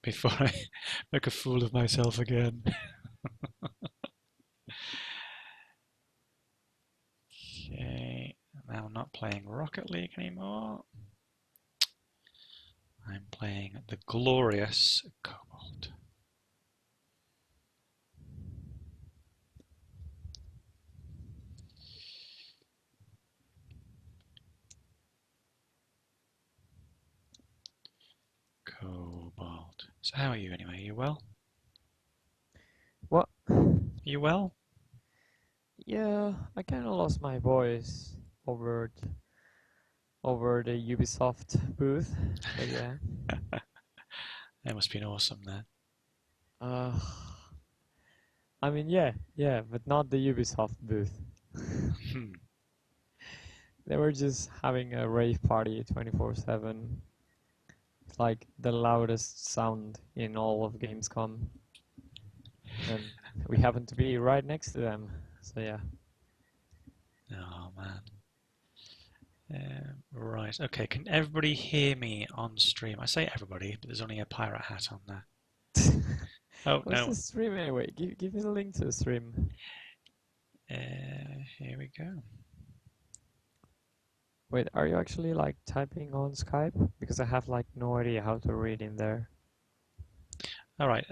before I make a fool of myself again. Okay, now I'm not playing Rocket League anymore. I'm playing the glorious Cobalt. Cobalt. So how are you anyway? Are you well? What? Are you well? Yeah, I kind of lost my voice over the Ubisoft booth, but yeah. That must have been awesome then. Uh, I mean, yeah, but not the Ubisoft booth. Hmm. They were just having a rave party 24/7. It's like the loudest sound in all of Gamescom, and we happen to be right next to them. So yeah. Oh man. Right. Okay. Can everybody hear me on stream? I say everybody, but there's only a pirate hat on there. Oh What's no. the stream anyway? Give me the link to the stream. Here we go. Wait, are you actually like typing on Skype? Because I have like no idea how to read in there. All right.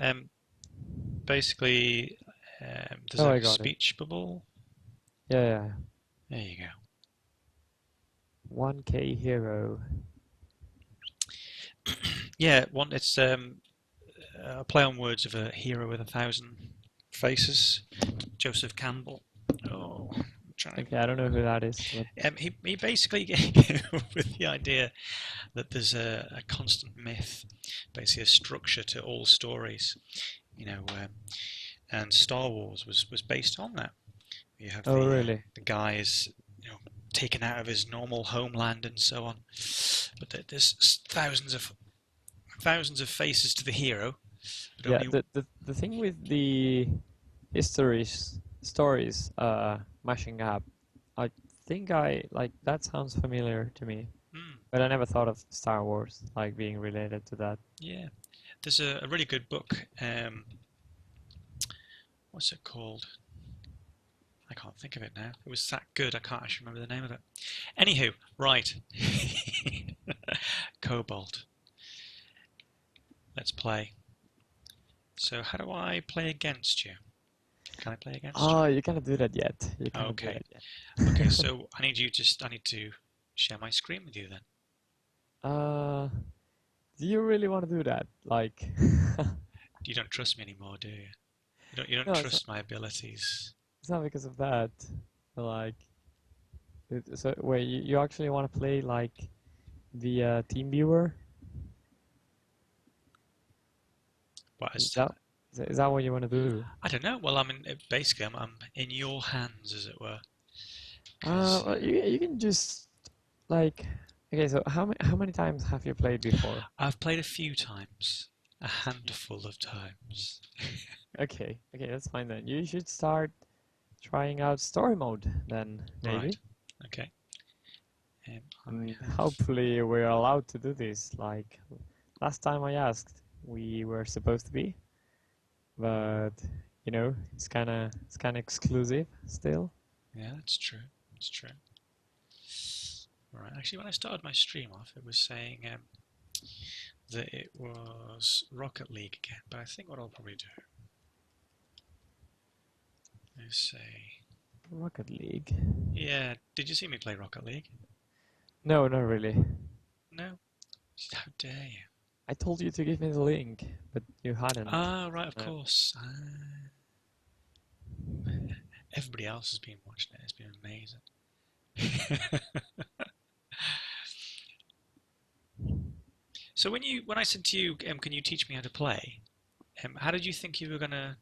Basically, there's Oh, a I got it. speech bubble. Yeah. There you go. 1K hero. Yeah, one. It's a play on words of a hero with 1,000 faces. Joseph Campbell. Oh, I'm trying. Okay, I don't know who that is, but He basically came up with the idea that there's a constant myth, basically a structure to all stories, you know, and Star Wars was based on that. You have oh really? the guy is, you know, taken out of his normal homeland and so on, but there's thousands of faces to the hero, but Yeah, only. the thing with the stories mashing up, I think I like that sounds familiar to me, Mm, but I never thought of Star Wars like being related to that. yeah, there's a really good book. What's it called? I can't think of it now. It was that good, I can't actually remember the name of it. Anywho, right. Cobalt. Let's play. So how do I play against you? Can I play against you? Oh, you cannot do that yet. You cannot do Okay. that yet. Okay, so I need to share my screen with you then. Uh, do you really want to do that? Like, You don't trust me anymore, do you? You don't no, trust my abilities. it's not because of that. Like, so wait, you actually want to play like via team viewer? What Is is that is that what you want to do? I don't know. Well, basically I'm in your hands, as it were, because Well, you can just like, okay. So how many times have you played before? I've played a few times, a handful of times. Okay, that's fine then. You should start trying out story mode then, Right. maybe. Okay. I And have. hopefully we're allowed to do this. Like last time I asked, we were supposed to be, but it's kind of exclusive still. Yeah, that's true. That's true. Right. Actually, when I started my stream off, it was saying that it was Rocket League again. But I think what I'll probably do is say, Rocket League. yeah. Did you see me play Rocket League? No, not really. No. How dare you? I told you to give me the link, but you hadn't. Ah, right. Of No. course. Everybody else has been watching it. It's been amazing. So when I said to you, can you teach me how to play? How did you think you were gonna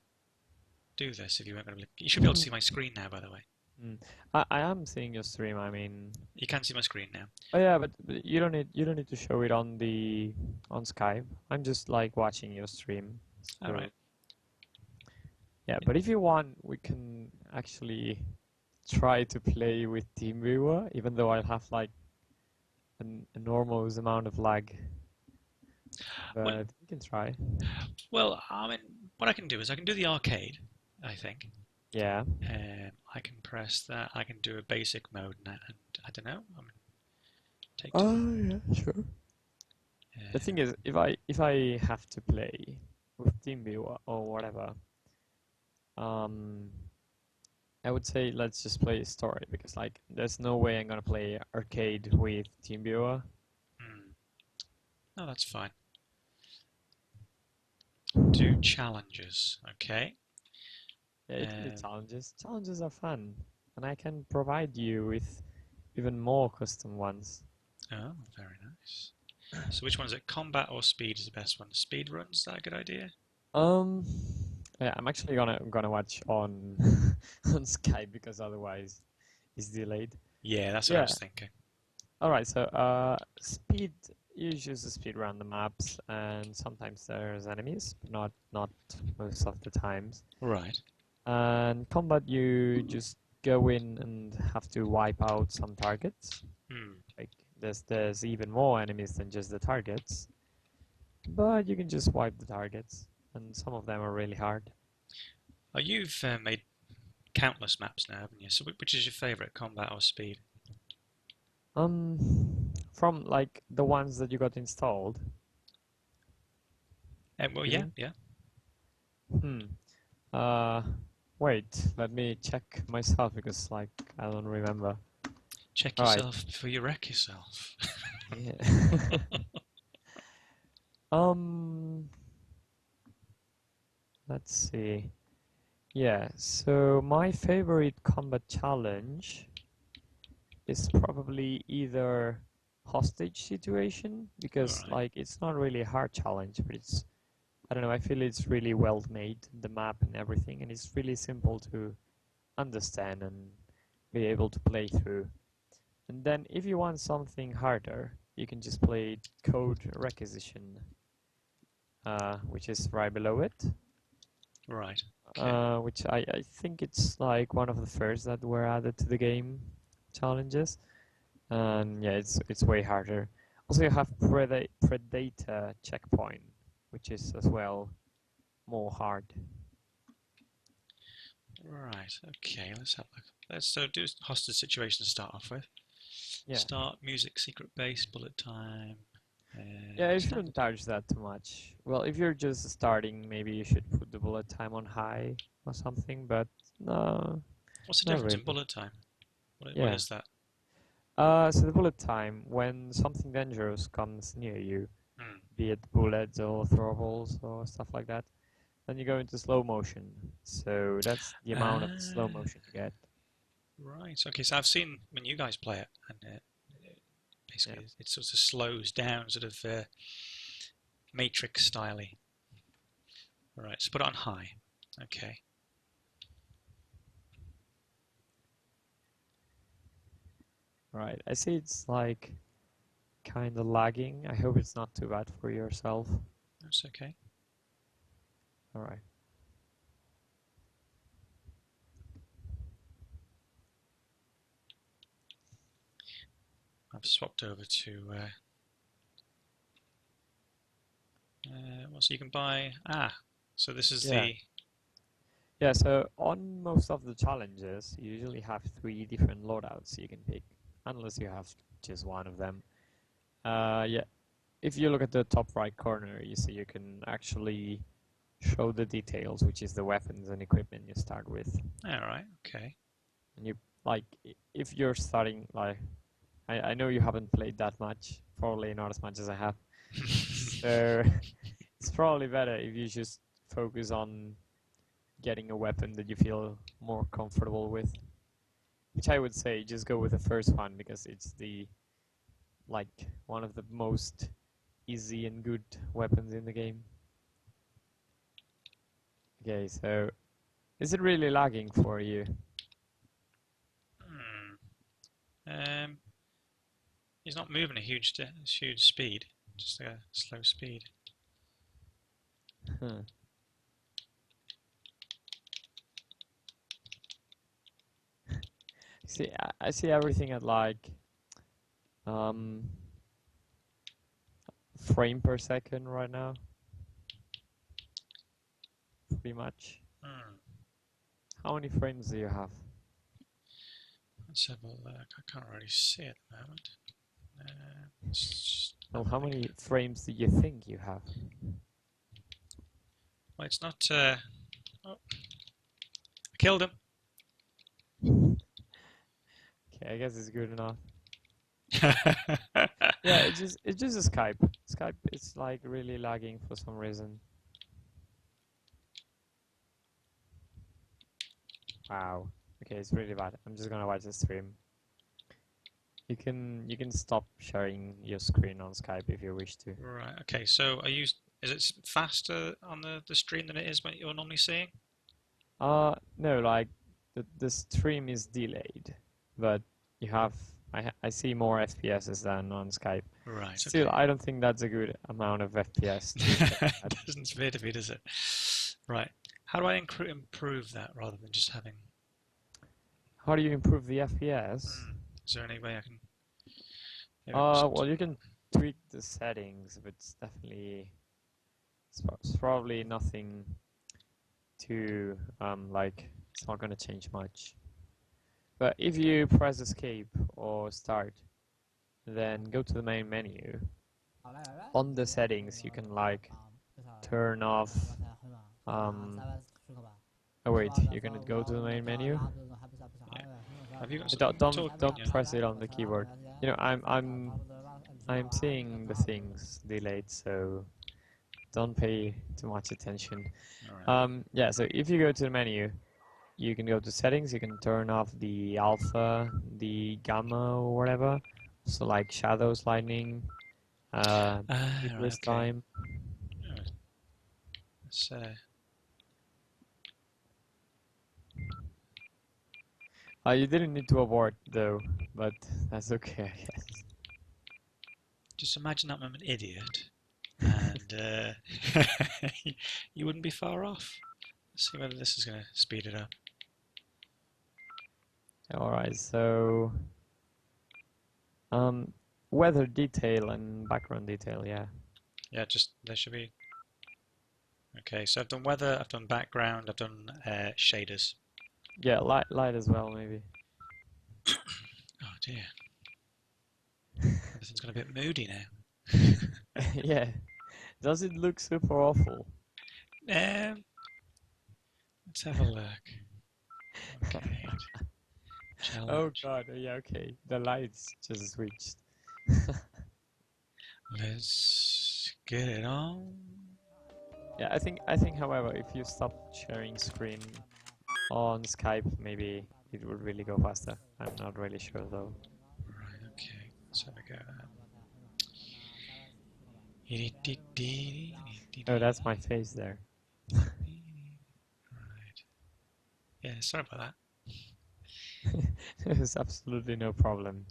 do this if you weren't gonna? You should be able to see my screen now, by the way. Mm. I am seeing your stream. I mean, You can see my screen now. oh yeah, but you don't need to show it on Skype. I'm just like watching your stream. All So right. yeah, but if you want, we can actually try to play with TeamViewer, even though I'll have like an enormous amount of lag. Well, but you can try. well, I mean, what I can do is I can do the arcade, I think. Yeah. I can press that. I can do a basic mode now, and I don't know. I mean, take to Oh yeah, sure. The thing uh, is, if I have to play with TeamViewer or whatever, um, I would say let's just play story because like there's no way I'm gonna play arcade with TeamViewer. hmm, no, that's fine. Do challenges, okay? Yeah, you can do Um, challenges. Challenges are fun, and I can provide you with even more custom ones. oh, very nice. So which one is it? Combat or speed is the best one? Speed runs, is that a good idea? Um, yeah, I'm actually gonna watch on on Skype because otherwise it's delayed. Yeah, that's what I Yeah. was thinking. All right. So, speed. You use the speed around the maps, and sometimes there's enemies, but not most of the times. Right. And combat, you just go in and have to wipe out some targets. Hmm. Like there's even more enemies than just the targets, but you can just wipe the targets, and some of them are really hard. Oh, you've made countless maps now, haven't you? So which is your favourite, combat or speed? From like the ones that you got installed, Well, you yeah, mean? yeah. Hmm. Uh, Wait, let me check myself because like I don't remember. Check All right. yourself before you wreck yourself. Yeah. Um, let's see. Yeah, so my favorite combat challenge is probably either hostage situation because Right. like it's not really a hard challenge, but it's I don't know, I feel it's really well made, the map and everything, and it's really simple to understand and be able to play through. And then if you want something harder, you can just play Code Requisition, which is right below it, Right. Okay. which I think it's like one of the first that were added to the game challenges. And yeah, it's way harder. Also, you have Predator Checkpoint, which is as well more hard. Right. Okay. Let's have a look. Let's do hostage situation to start off with. Yeah. Start music, secret base, bullet time, Yeah, you shouldn't standard. touch that too much. Well, if you're just starting, maybe you should put the bullet time on high or something, but no, What's the not difference in really. bullet time? What Yeah. is that? So the bullet time, when something dangerous comes near you, Hmm. be it bullets or throwables or stuff like that, then you go into slow motion. So that's the amount of slow Ah, motion you get. right. Okay. So I've seen when you guys play it, and Yeah. basically it sort of slows down, sort of Matrix styly. Right. So put it on high. Okay. Right. I see it's like kind of lagging. I hope it's not too bad for yourself. That's okay. All right. I've swapped over to well, so you can buy. So this is Yeah. the. Yeah, so on most of the challenges, you usually have three different loadouts you can pick, unless you have just one of them. Yeah, if you look at the top right corner, you see you can actually show the details, which is the weapons and equipment you start with. All right. Okay. And you like if you're starting like I know you haven't played that much, probably not as much as I have. So it's probably better if you just focus on getting a weapon that you feel more comfortable with. Which I would say just go with the first one because it's the like one of the most easy and good weapons in the game. Okay, so is it really lagging for you? Hmm. Um, he's not moving a huge speed, just a slow speed. Huh. See, I see everything at like um frame per second right now. Pretty much. How many frames do you have? Let's have a look. I can't really see at the moment. Well, how many frames do you think you have? Well, it's not. Oh, I killed him. Okay, I guess it's good enough. Yeah, it's just a Skype. Skype is like really lagging for some reason. Wow. Okay, it's really bad. I'm just gonna watch the stream. You can stop sharing your screen on Skype if you wish to. Right. Okay. So, is it faster on the stream than it is what you're normally seeing? No, like the stream is delayed, but you have I see more FPSs than on Skype. Right. Still, okay. I don't think that's a good amount of FPS. It doesn't appear to be, does it? Right. How do I improve that rather than just having? How do you improve the FPS? Is there any way I can? Well, you can tweak the settings, but it's definitely it's probably nothing too like it's not gonna change much. But if you press escape or start, then go to the main menu. On the settings, you can like turn off. Oh wait, you're gonna go to the main menu. Yeah. Have you got Don't press it on the keyboard. You know, I'm seeing the things delayed, so don't pay too much attention. Right. Yeah. So if you go to the menu, you can go to settings. You can turn off the alpha, the gamma, or whatever. So like shadows, lightning, Right, time. Let's You didn't need to abort though, but that's okay, I guess. just imagine that I'm an idiot, and you wouldn't be far off. Let's see whether this is going to speed it up. Alright, so weather detail and background detail, yeah. Yeah, just there should be. Okay, so I've done weather, I've done background, I've done shaders. Yeah, light as well, maybe. Oh dear. Everything's got a bit moody now. Yeah. Does it look super awful? Let's have a look. Okay. Oh god, yeah, okay. The lights just switched. Let's get it on. Yeah, I think however, if you stop sharing screen on Skype, maybe it would really go faster. I'm not really sure though. Right, okay. Let's have a go at that. Oh, that's my face there. Right. Yeah, sorry about that. There's absolutely no problem.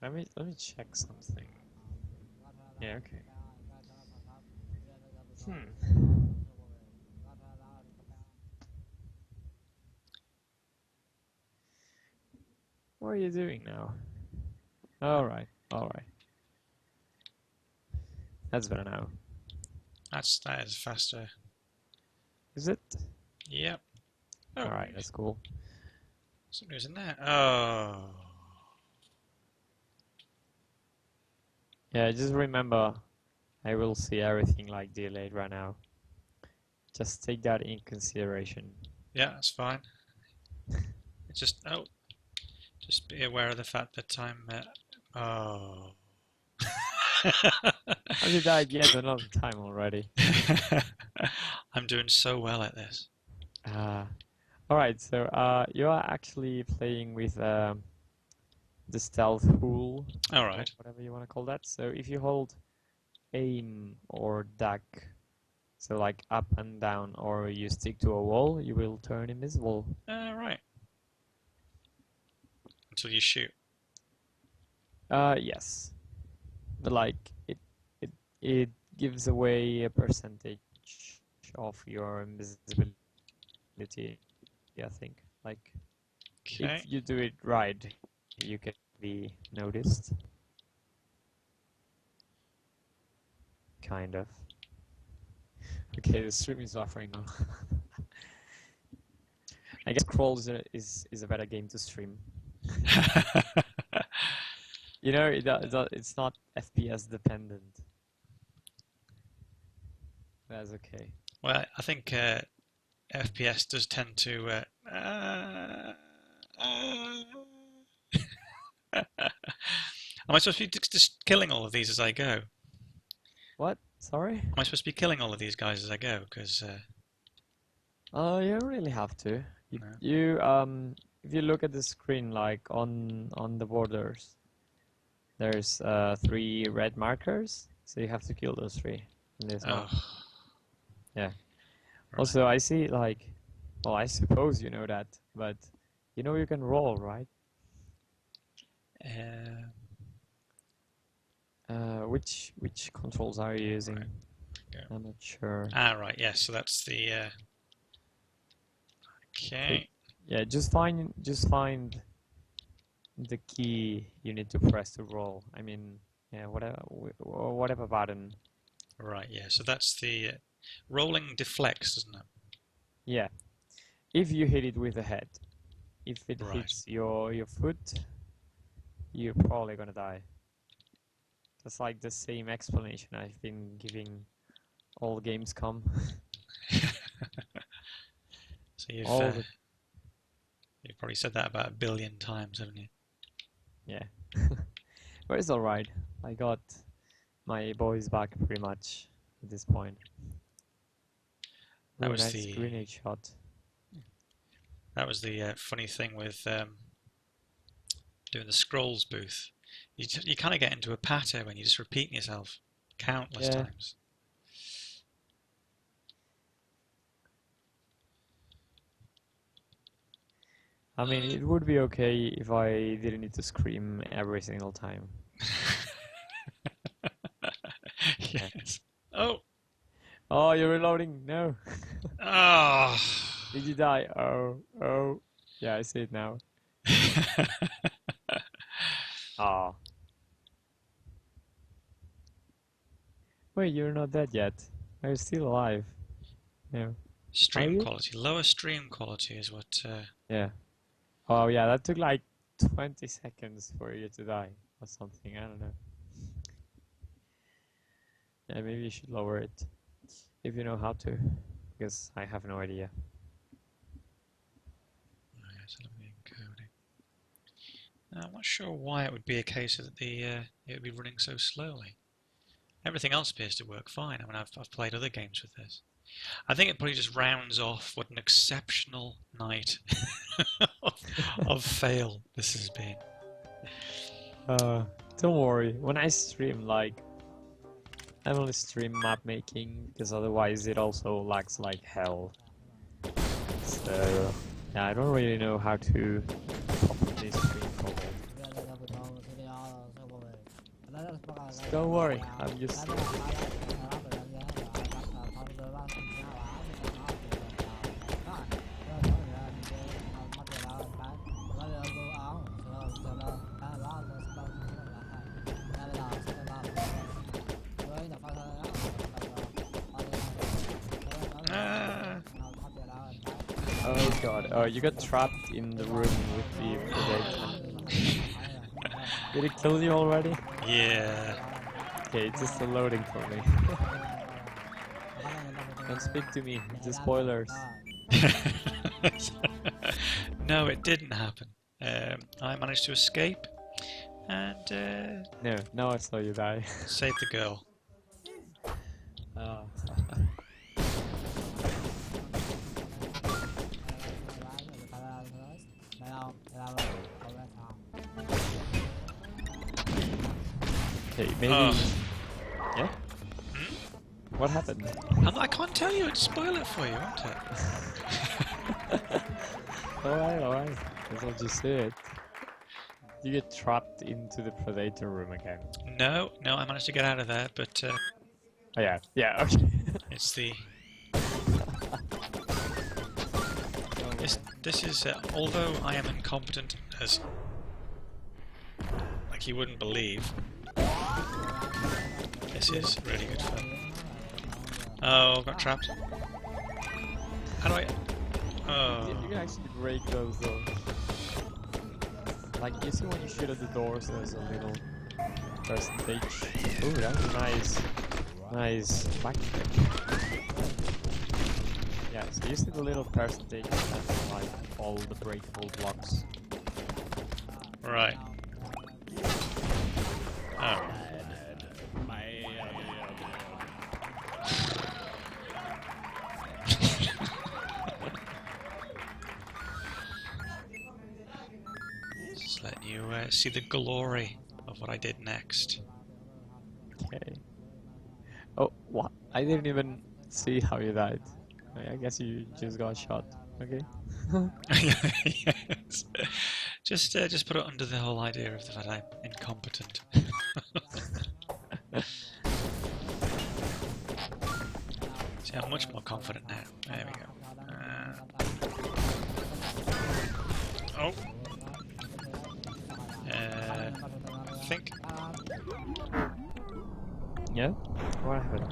Let me check something. Yeah, okay. What are you doing now? Alright. That's better now. That is faster. Is it? Yep. Oh, alright, that's cool. Somebody's in there. Oh. Yeah, just remember, I will see everything like delayed right now. Just take that in consideration. Yeah, that's fine. It's just just be aware of the fact that I'm. Oh. Have you died yet another time already? I'm doing so well at this. Alright, so you are actually playing with the stealth pool. Alright. Whatever you want to call that. So if you hold aim or duck, so like up and down, or you stick to a wall, you will turn invisible. Right. Until you shoot. Yes. But like it gives away a percentage of your invisibility. quality, I think. Like, Okay. if you do it right, you can be noticed. Kind of. Okay, the stream is buffering now. I guess Crawl is a better game to stream. You know, it's not FPS dependent. That's okay. Well, I think FPS does tend to. Am I supposed to be just killing all of these as I go? What? Sorry? Am I supposed to be killing all of these guys as I go? Because You don't really have to. no. If you look at the screen, like on the borders, there's 3 red markers, so you have to kill those 3 in this map. Yeah. Right. Also, I see like, well, I suppose you know that, but you know you can roll, right? Which controls are you using? Right. Okay. I'm not sure. Ah, right. Yes. So that's the. Okay. Yeah, just find the key you need to press to roll. I mean, yeah, whatever button. Right. Yeah. So that's the rolling deflects, isn't it? Yeah, if you hit it with the head. If it Right. hits your foot, you're probably gonna die. That's like the same explanation I've been giving all Gamescom. So you've probably said that about 1 billion times, haven't you? Yeah. But it's alright. I got my boys back pretty much at this point. That Ooh, was nice the grenade shot. That was the funny thing with doing the scrolls booth. You kind of get into a patter when you're just repeating yourself countless times. I mean, it would be okay if I didn't need to scream every single time. Yes. Oh. Oh, you're reloading. No. Oh. Did you die? Oh. Yeah, I see it now. Oh. Wait, you're not dead yet. Are you still alive? No. Stream quality. Lower stream quality is what... Yeah. Oh, yeah, that took like 20 seconds for you to die or something. I don't know. Yeah, maybe you should lower it. If you know how to. Because I have no idea. I'm not sure why it would be a case that it would be running so slowly. Everything else appears to work fine. I mean, I've played other games with this. I think it probably just rounds off what an exceptional night of fail this has been. Don't worry. When I stream, like, I only stream map making because otherwise it also lags like hell. So yeah, I don't really know how to properly stream Cobalt. So don't worry, I'm just. Oh god, oh, you got trapped in the room with the predator. Did it kill you already? Yeah. Okay, it's just a loading for me. Don't speak to me, it's the spoilers. No, it didn't happen. I managed to escape and... No, now I saw you die. Save the girl. Okay, maybe... Yeah? Hmm? What happened? I can't tell you, I'd spoil it for you, won't it? Alright. Guess I'll just say it. You get trapped into the predator room again. No, I managed to get out of there, but... Oh yeah, okay. It's the... This is, although I am incompetent as, like you wouldn't believe, this is really good fun. Oh, got trapped. How do I... Oh. You can actually break those though. Like, you see when you shoot at the doors, there's a little percentage. Ooh, that was nice backflip. Yeah, so you see the little percentage that's like all the breakable blocks. Right. Oh. Just letting you see the glory of what I did next. Okay. Oh, what? I didn't even see how you died. I guess you just got shot. Okay. Yes. Just put it under the whole idea of the fact I'm incompetent. See, I'm much more confident now. There we go. Oh. I think. Yeah? What happened?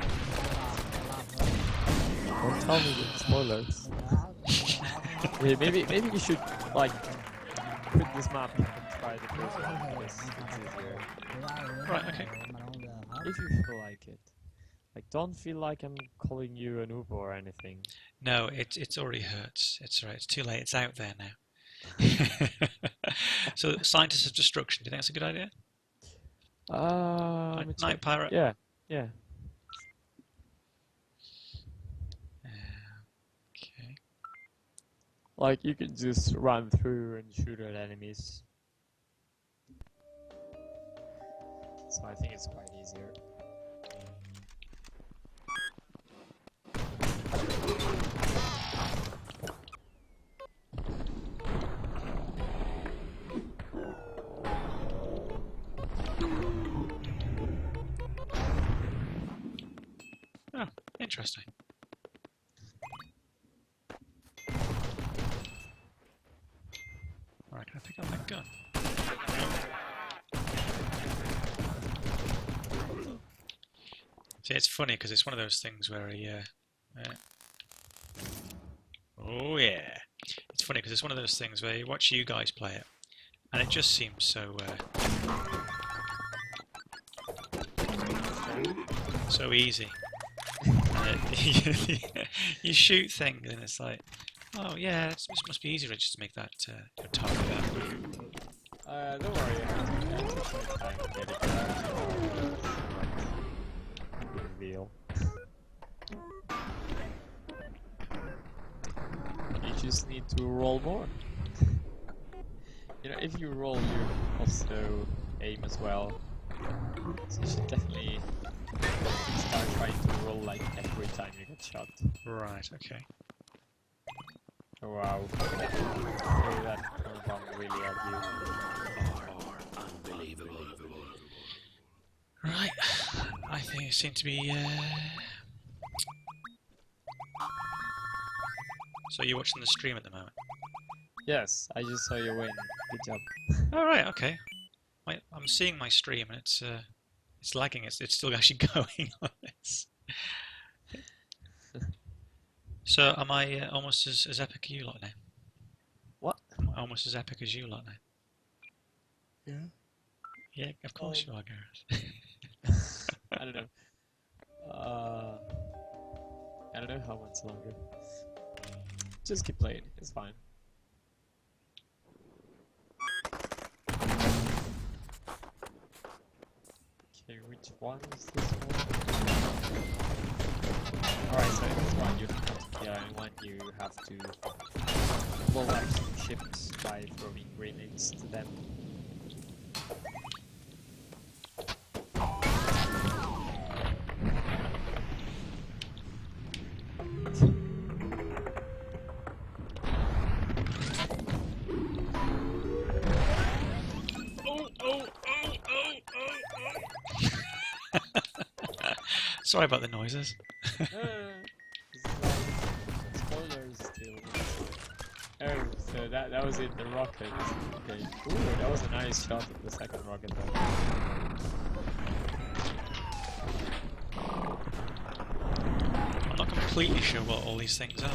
Don't tell me the spoilers. Yeah, maybe you should like quit this map and try the first one because it's easier. Right, okay. If you feel like it. Like, don't feel like I'm calling you a noob or anything. No, it's already hurts. It's alright. It's too late. It's out there now. So, Scientists of Destruction. Do you think that's a good idea? Night Pirate. Yeah, yeah. Okay. Like, you can just run through and shoot at enemies. So I think it's quite easier. Oh, interesting. Alright, can I pick up that gun? See, it's funny because it's one of those things where oh yeah. It's funny because it's one of those things where you watch you guys play it, and it just seems so so easy. You shoot things and it's like, oh yeah, this must be easier just to make that your target that. Don't worry, I took my time to get it out. Reveal. You just need to roll more. You know, if you roll, you also aim as well. So you should definitely start trying to roll like every time you get shot. Right, okay. Oh, wow. Maybe that compound really at you. Unbelievable. Right, I think it seemed to be. So you're watching the stream at the moment? Yes, I just saw you win. Good job. Oh right, okay. I'm seeing my stream and it's lagging. It's still actually going on this. So am I almost as epic as you lot now? What? Am I almost as epic as you lot now? Yeah. Yeah, of course you are, Gareth. I don't know. I don't know how much longer. Just keep playing, it's fine. Okay, which one is this one? Alright, so this one you have to, yeah, and one you have to blow up some ships by throwing grenades to them. Sorry about the noises. Spoilers still. Oh, that was it, the rocket. Okay. Ooh, that was a nice shot at the second rocket though. I'm not completely sure what all these things are.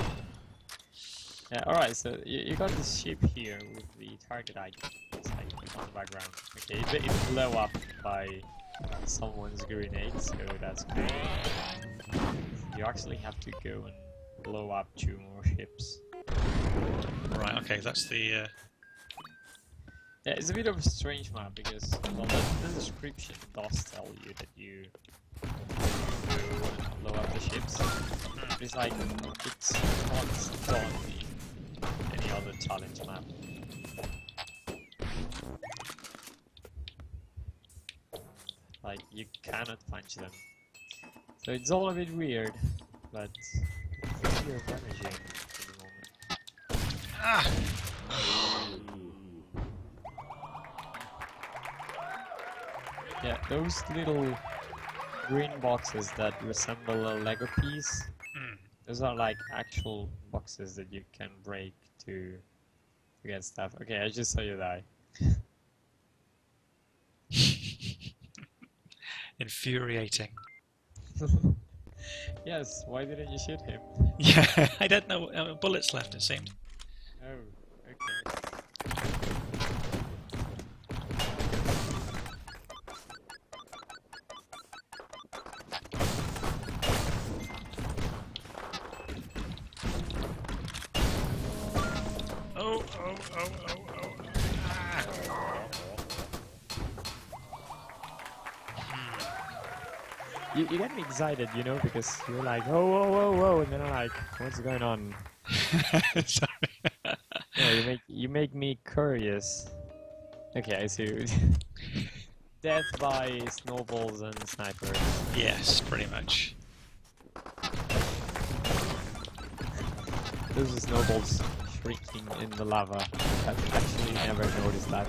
Yeah, alright, so you got this ship here with the target icon. It's like on the background. Okay, it blew up by someone's grenade, so that's great. You actually have to go and blow up 2 more ships. Right, okay, that's the... Yeah, it's a bit of a strange map because, well, the description does tell you that you go and blow up the ships. But it's like, it's not done in any other challenge map. Like, you cannot punch them. So it's all a bit weird, but it's pure managing at the moment. Ah! Yeah, those little green boxes that resemble a Lego piece, those are like actual boxes that you can break to get stuff. Okay, I just saw you die. Infuriating. Yes, why didn't you shoot him? Yeah, I don't know. Bullets left, it seemed. Oh, okay. Oh, oh, oh, oh, oh. Ah. You get me excited, you know, because you're like, oh, whoa, whoa, whoa, and then I'm like, what's going on? Sorry. Yeah, you make me curious. Okay, I see. Death by snowballs and snipers. Yes, pretty much. Those are snowballs shrieking in the lava. I've actually never noticed that.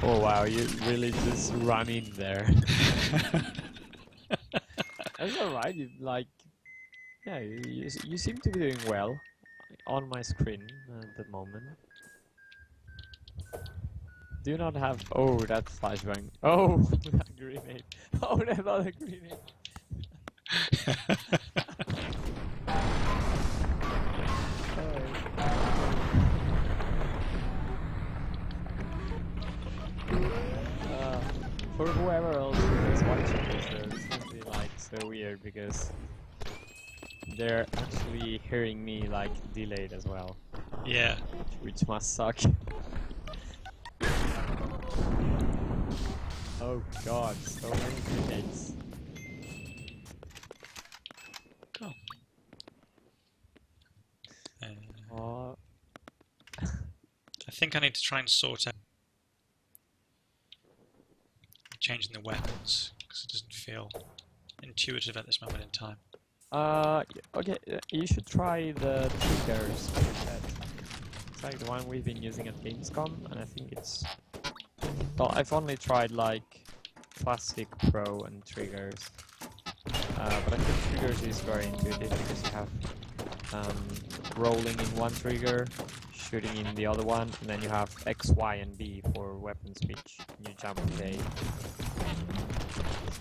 Oh wow, you really just run in there. That's alright, you like... Yeah, you seem to be doing well on my screen at the moment. Do you not have... Oh, that flashbang. Oh, that grenade. Oh, that other grenade. For whoever else is watching this, though, this must be like so weird because they're actually hearing me like delayed as well. Yeah. Which must suck. Oh god, so many grenades. Cool. I think I need to try and sort out changing the weapons because it doesn't feel intuitive at this moment in time. Okay, you should try the triggers preset. It's like the one we've been using at Gamescom, and I think it's... Well, I've only tried like Classic, Pro, and triggers. But I think triggers is very intuitive because you have rolling in one trigger, shooting in the other one, and then you have X, Y, and B for weapon switch, and you jump with A.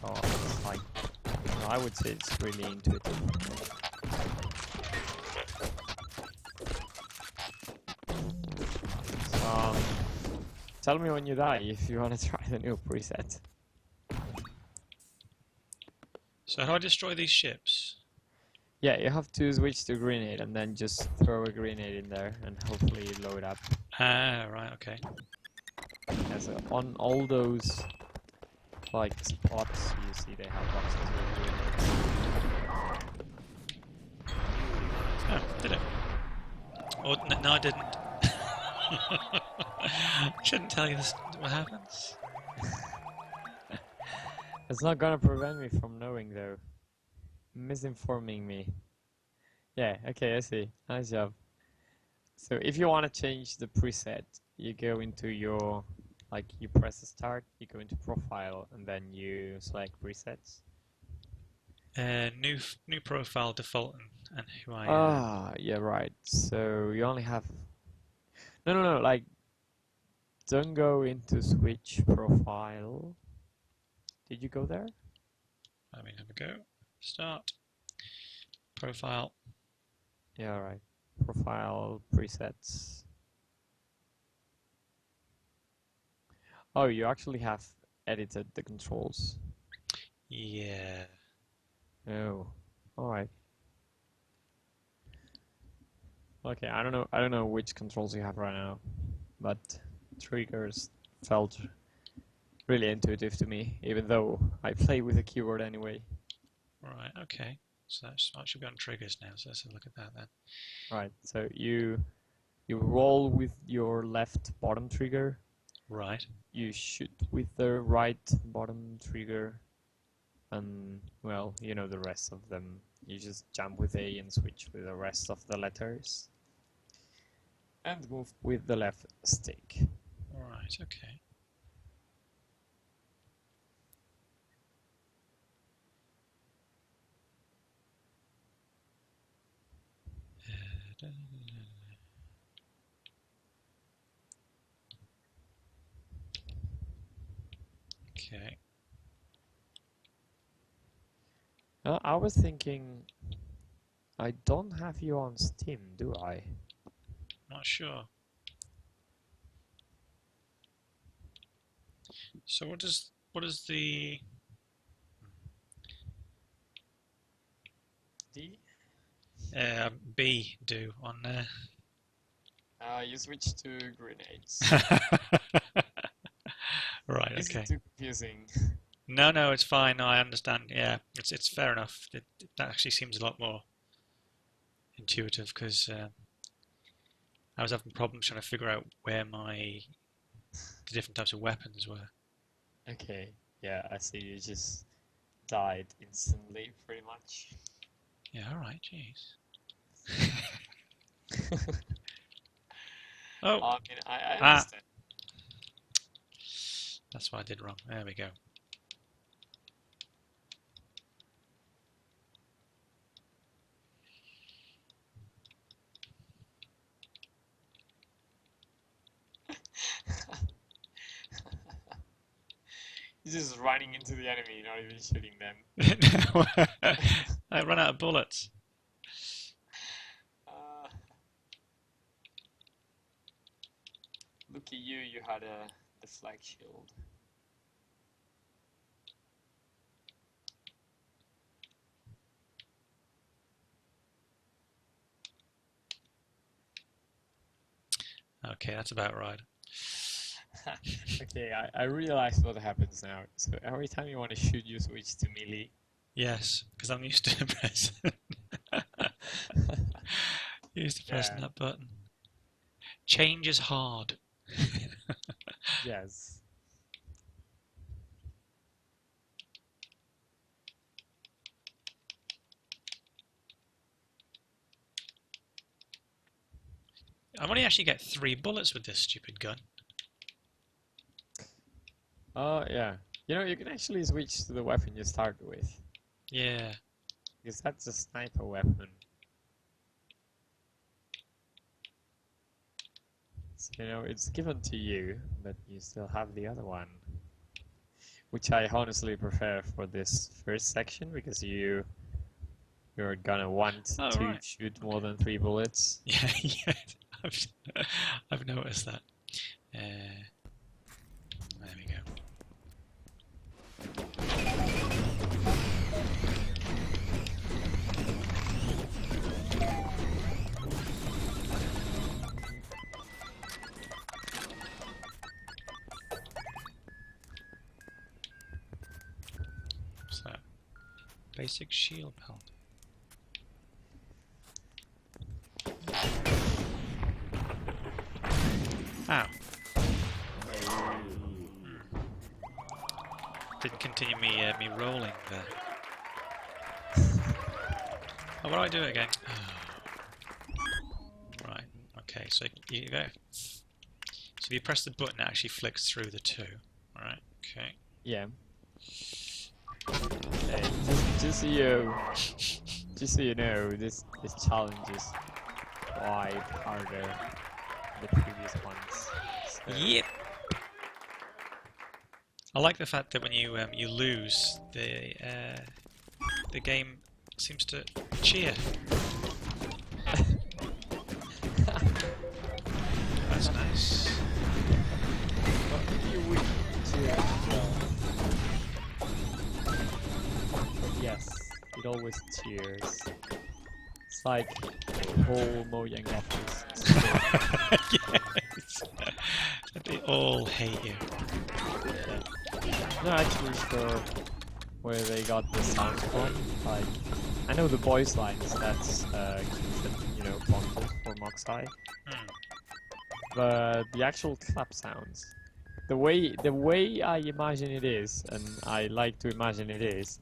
So it's like, I would say it's really intuitive. So, tell me when you die if you want to try the new preset. So how do I destroy these ships? Yeah, you have to switch to grenade and then just throw a grenade in there and hopefully load up. Ah, right, okay. Yeah, so on all those like spots you see they have boxes with grenades. Oh, did it? Oh, no, I didn't. Shouldn't tell you this. What happens? It's not gonna prevent me from knowing though. Misinforming me. Yeah, okay, I see. Nice job. So if you want to change the preset, you go into your, like, you press start, you go into profile, and then you select presets. New profile, default, and who I am. Ah, yeah, right. So you only have... No, like, don't go into switch profile. Did you go there? Let me have a go. Start. Profile. Yeah, right. Profile, presets. Oh, you actually have edited the controls. Yeah. Oh, all right. Okay, I don't know which controls you have right now, but triggers felt really intuitive to me, even though I play with a keyboard anyway. Right, okay. So that should be on triggers now, so let's have a look at that then. Right, so you roll with your left bottom trigger. Right. You shoot with the right bottom trigger, and, well, you know the rest of them. You just jump with A and switch with the rest of the letters. And move with the left stick. Right, okay. Okay. I was thinking, I don't have you on Steam, do I? Not sure. So what does the D? B do on there? You switch to grenades. Right, Is okay. it too confusing? No, it's fine. No, I understand. Yeah, it's fair enough. That actually seems a lot more intuitive because I was having problems trying to figure out where the different types of weapons were. Okay, yeah, I see. You just died instantly, pretty much. Yeah, all right, jeez. Oh, I mean, I ah, understand. that's what I did wrong. There we go. He's just running into the enemy, not even shooting them. I ran out of bullets. Look at you, you had the flag shield. Okay, that's about right. Okay, I realize what happens now. So every time you want to shoot, you switch to melee. Yes, because I'm used to pressing. Used to pressing that button. Change is hard. Yes. I'm only actually get 3 bullets with this stupid gun. Yeah. You know, you can actually switch to the weapon you start with. Yeah. Because that's a sniper weapon. So, you know, it's given to you, but you still have the other one. Which I honestly prefer for this first section, because you're gonna want to shoot more than 3 bullets. Yeah, yeah. I've noticed that. There we go. What's that? Basic shield pelt. Ow. Didn't continue me rolling there. Oh, what do I do again? Right, okay. so you go. So if you press the button, it actually flicks through the two. All right. Okay. Yeah. Hey, just so you know, this challenge is quite harder than the previous ones. So. Yep. I like the fact that when you lose, the game seems to cheer. That's nice. You win, cheer as well. Yes, it always cheers. It's like the whole Mojang office. Yes. They all hate you. I'm not actually sure where they got the sound from. Like, I know the voice lines, that's bundled for Moxai. But the actual clap sounds, the way I imagine it is, and I like to imagine it is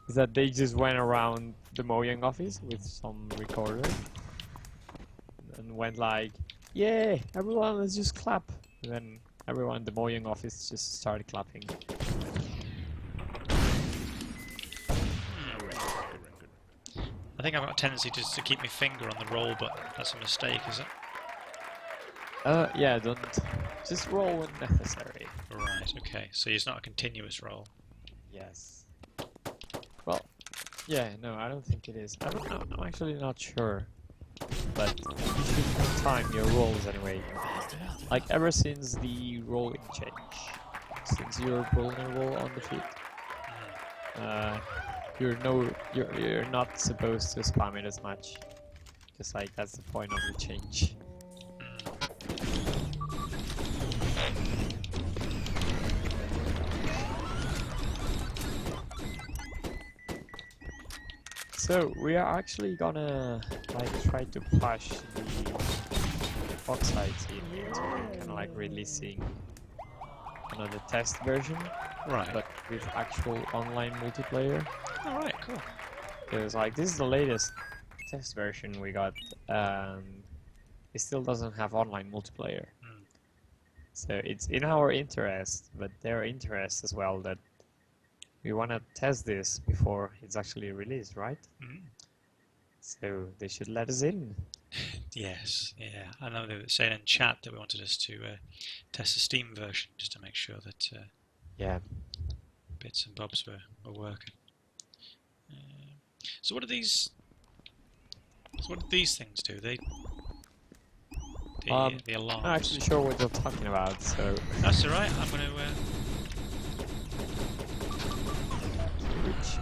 that they just went around the Mojang office with some recorder and went like, "Yeah, everyone, let's just clap." And then everyone in the Mojang office just started clapping. I think I've got a tendency just to keep my finger on the roll button. That's a mistake, is it? Yeah, don't. Just roll when necessary. Right, okay. So it's not a continuous roll. Yes. Well, yeah, no, I don't think it is. I'm actually not sure. But you should time your rolls anyway. Like, ever since the rolling change. Since you're vulnerable on the feet. You're not supposed to spam it as much. Just like, that's the point of the change. So we are actually gonna like try to push the Oxide team into kind of like releasing another test version, Right. but with actual online multiplayer. All right, cool. Because like this is the latest test version we got. It still doesn't have online multiplayer, so it's in our interest, but their interest as well that we want to test this before it's actually released, right? So they should let us in. Yes, yeah. I know they were saying in chat that we wanted us to test the Steam version just to make sure that Yeah. bits and bobs were working. So what do these? So what do these things do? The alarms. I'm not actually sure what you're talking about, so. That's all right. I'm going to.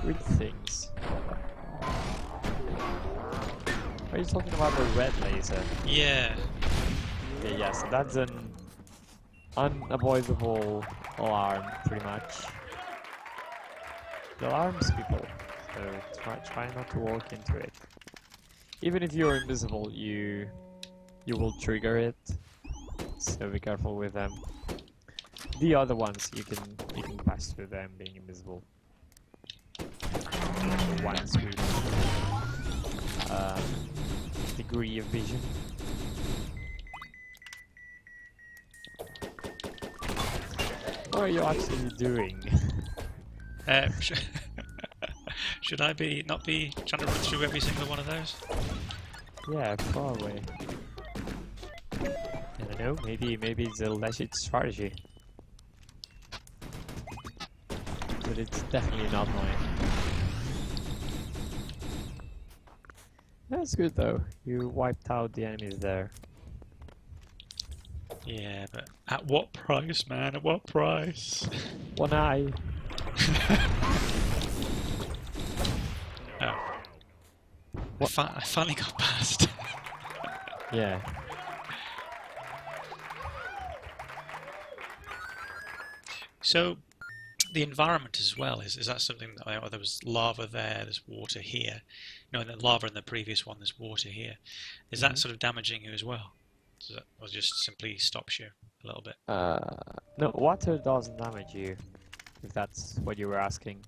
Which things? Are you talking about the red laser? Yeah. Okay, yeah, so that's an unavoidable alarm, pretty much. It alarms people, so try not to walk into it. Even if you're invisible, you will trigger it, so be careful with them. The other ones, you can pass through them being invisible. The ones with degree of vision. What are you actually doing? Should I not be trying to run through every single one of those? Yeah, probably. I don't know, maybe it's a legit strategy. But it's definitely not mine. That's good though, you wiped out the enemies there. Yeah, but at what price, man? At what price? One eye. Oh. I finally got past. Yeah. So, the environment as well, is that something that there was lava there, there's water here? No, the lava in the previous one, there's water here. Is that sort of damaging you as well? Or just simply stops you a little bit? No, water doesn't damage you, if that's what you were asking.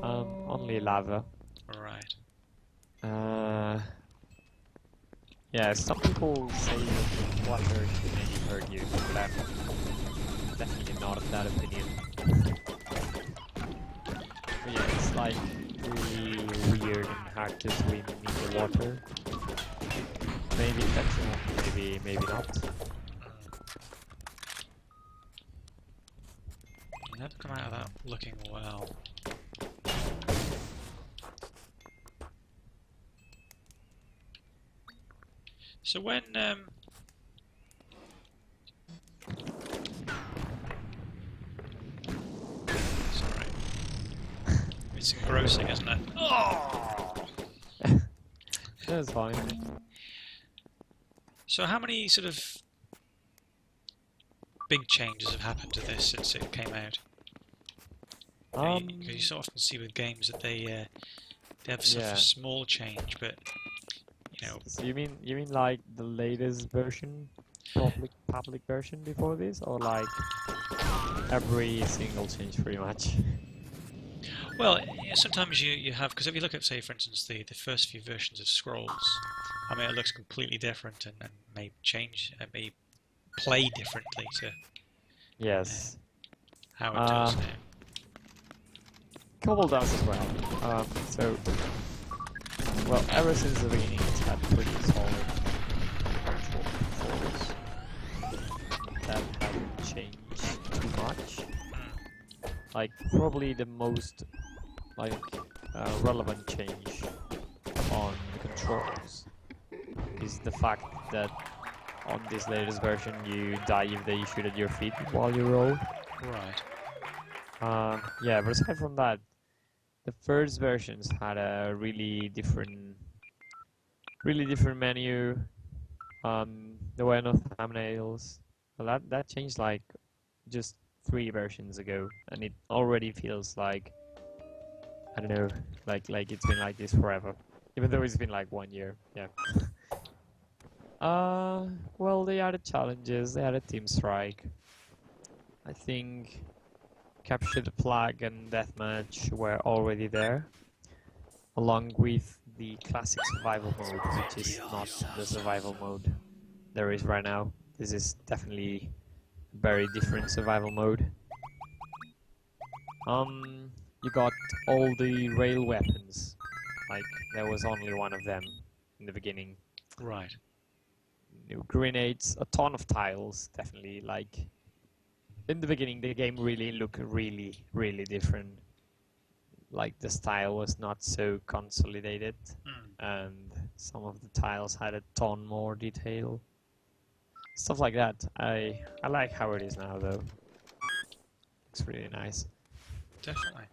Only lava. Right. Yeah, some people say that the water should maybe hurt you, but I'm definitely not of that opinion. But yeah, it's like really weird and hard to swim in the water. Maybe intentional, maybe not. You never come out of that looking well. So when sorry, it's engrossing, isn't it? Oh! That's fine. So how many sort of big changes have happened to this since it came out? You so often see with games that they have sort of a small change, but you know. So you mean like the latest version, public version before this, or like every single change pretty much? Well, sometimes you have, because if you look at, say, for instance, the first few versions of Scrolls, I mean, it looks completely different and may change, and may play differently to Yes. how it does now. Cobalt does as well. Well, ever since the beginning, it's had pretty solid controls that haven't changed too much. Like, probably the most relevant change on the controls is the fact that on this latest version you die if they shoot at your feet while you roll. Right. Yeah, but aside from that, the first versions had a really different menu. There were no thumbnails. Well, that changed like just 3 versions ago, and it already feels like, I don't know, like it's been like this forever, even though it's been like 1 year. Yeah. Well, they added challenges. They added Team Strike. I think Capture the Flag and Deathmatch were already there, along with the classic survival mode, which is not the survival mode there is right now. This is definitely a very different survival mode. You got all the rail weapons. Like, there was only one of them in the beginning. Right. New grenades, a ton of tiles, definitely. Like, in the beginning, the game really looked really different. Like, the style was not so consolidated, and some of the tiles had a ton more detail. Stuff like that. I like how it is now, though. Looks really nice. Definitely.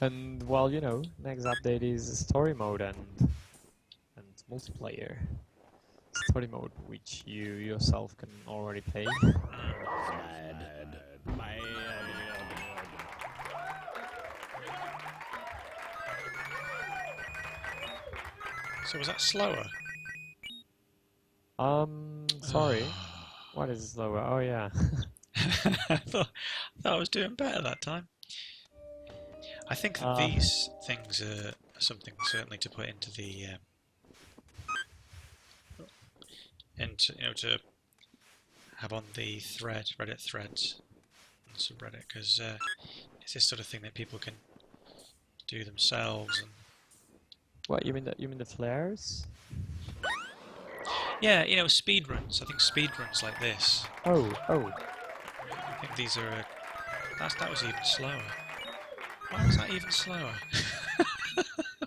And well, you know, next update is story mode and multiplayer. Story mode, which you yourself can already play. So was that slower? Sorry. What is slower? Oh yeah. I thought I was doing better that time. I think that these things are something certainly to put into the to have on the Reddit threads and subreddit, because it's this sort of thing that people can do themselves. And what, you mean the flares? yeah, you know, speedruns. I think speedruns like this. Oh. I think these are. That was even slower. Why was that even slower?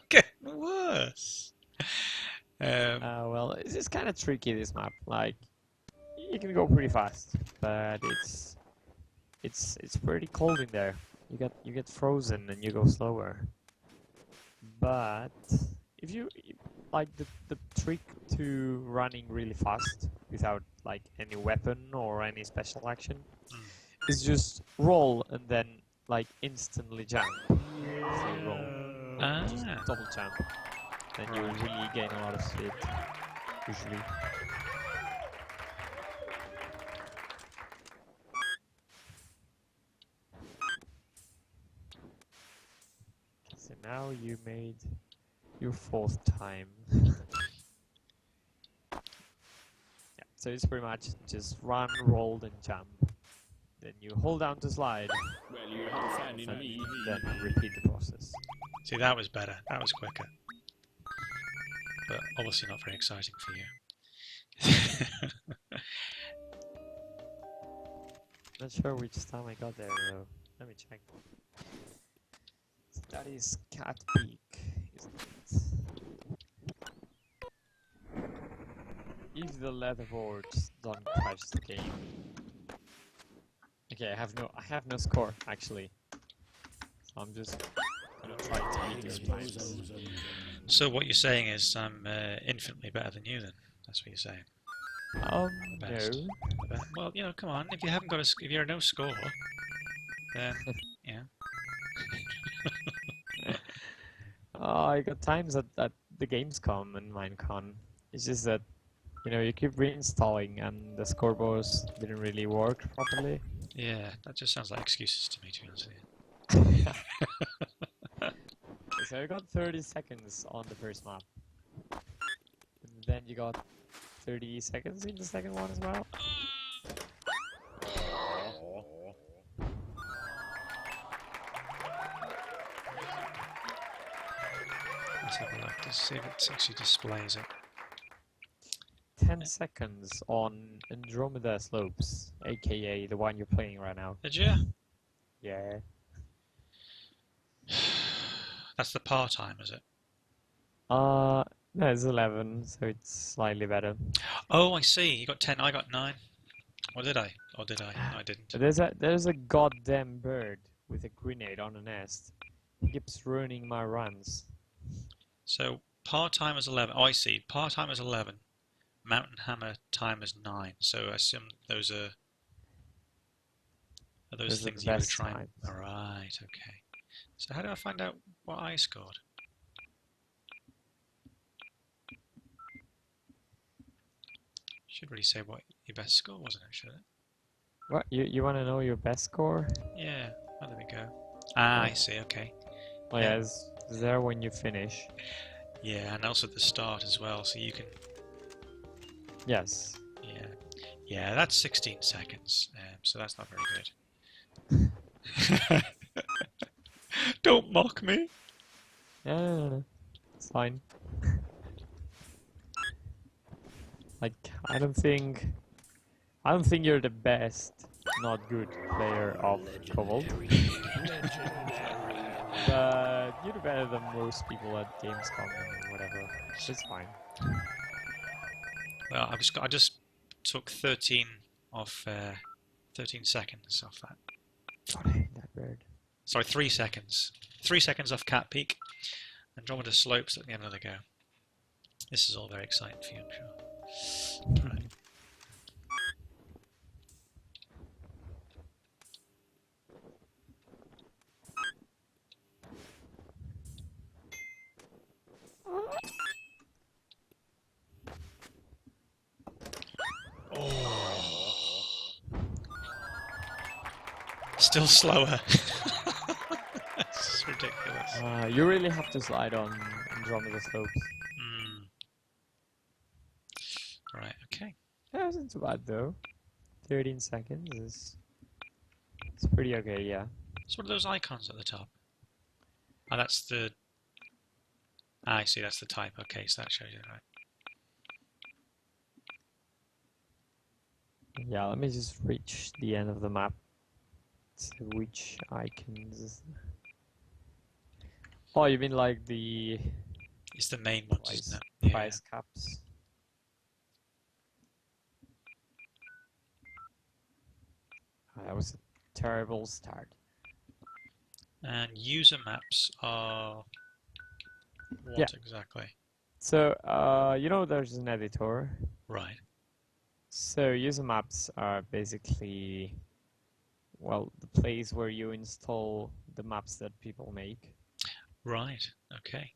Getting worse. Well, it's just kind of tricky, this map. Like, you can go pretty fast, but it's pretty cold in there. You get frozen and you go slower. But if you like the trick to running really fast without like any weapon or any special action is just roll and then like instantly jump. So you roll, just double jump, then you really gain a lot of speed usually. So now you made your 4th time. Yeah, so it's pretty much just run, roll, and jump. Then you hold down to slide. Well, you have fan in me. Then repeat the process. See, that was better. That was quicker. But obviously not very exciting for you. Not sure which time I got there though. Let me check. That is Cat Peak, isn't it? If the leaderboards don't crash the game. Okay, I have no score actually. So I'm just gonna try to beat your times. So what you're saying is I'm infinitely better than you then? That's what you're saying? Best. No. Well, you know, come on. If you haven't got if you're no score, then yeah. I got times at the Gamescom and Minecon. It's just that, you know, you keep reinstalling and the scoreboards didn't really work properly. Yeah, that just sounds like excuses to me, to be honest with you. So I got 30 seconds on the first map. And then you got 30 seconds in the second one as well. Let's have a look to see if it actually displays it. 10 seconds on Andromeda Slopes, aka the one you're playing right now. Did you? Yeah. That's the part-time, is it? No, it's 11, so it's slightly better. Oh, I see. You got 10, I got 9. Or did I? Or did I? No, I didn't. There's a goddamn bird with a grenade on a nest. He keeps ruining my runs. So, part-time is 11. Oh, I see. Part-time is 11. Mountain Hammer time is 9. So I assume those are those things you were trying. Alright, okay. So how do I find out what I scored? Should really say what your best score was, should it? What? You want to know your best score? Yeah, oh, there we go. Ah, I see, okay. Oh yeah, it's there when you finish. Yeah, and also at the start as well, so you can... Yes. Yeah, yeah, that's 16 seconds, so that's not very good. Don't mock me! No. It's fine. Like, I don't think you're the best, not good player of Cobalt. But you're better than most people at Gamescom and whatever. It's fine. Well, I just took 13 off 13 seconds off that. God, I hate that bird. Sorry, 3 seconds. 3 seconds off Cat Peak. Andromeda Slopes, let me have another go. This is all very exciting for you, I'm sure. Right. Oh. Still slower. It's ridiculous. You really have to slide on Andromeda Slopes. Right, okay. That wasn't too bad though. 13 seconds is... It's pretty okay, yeah. So what are those icons at the top? Oh, that's the... Ah, I see, that's the type. Okay, so that shows you, right. Yeah, let me just reach the end of the map. So which icons... Oh, you mean like the... It's the main ones, isn't it? Price caps. That was a terrible start. And user maps are... What exactly? So, you know there's an editor. Right. So user maps are basically, well, the place where you install the maps that people make. Right, okay.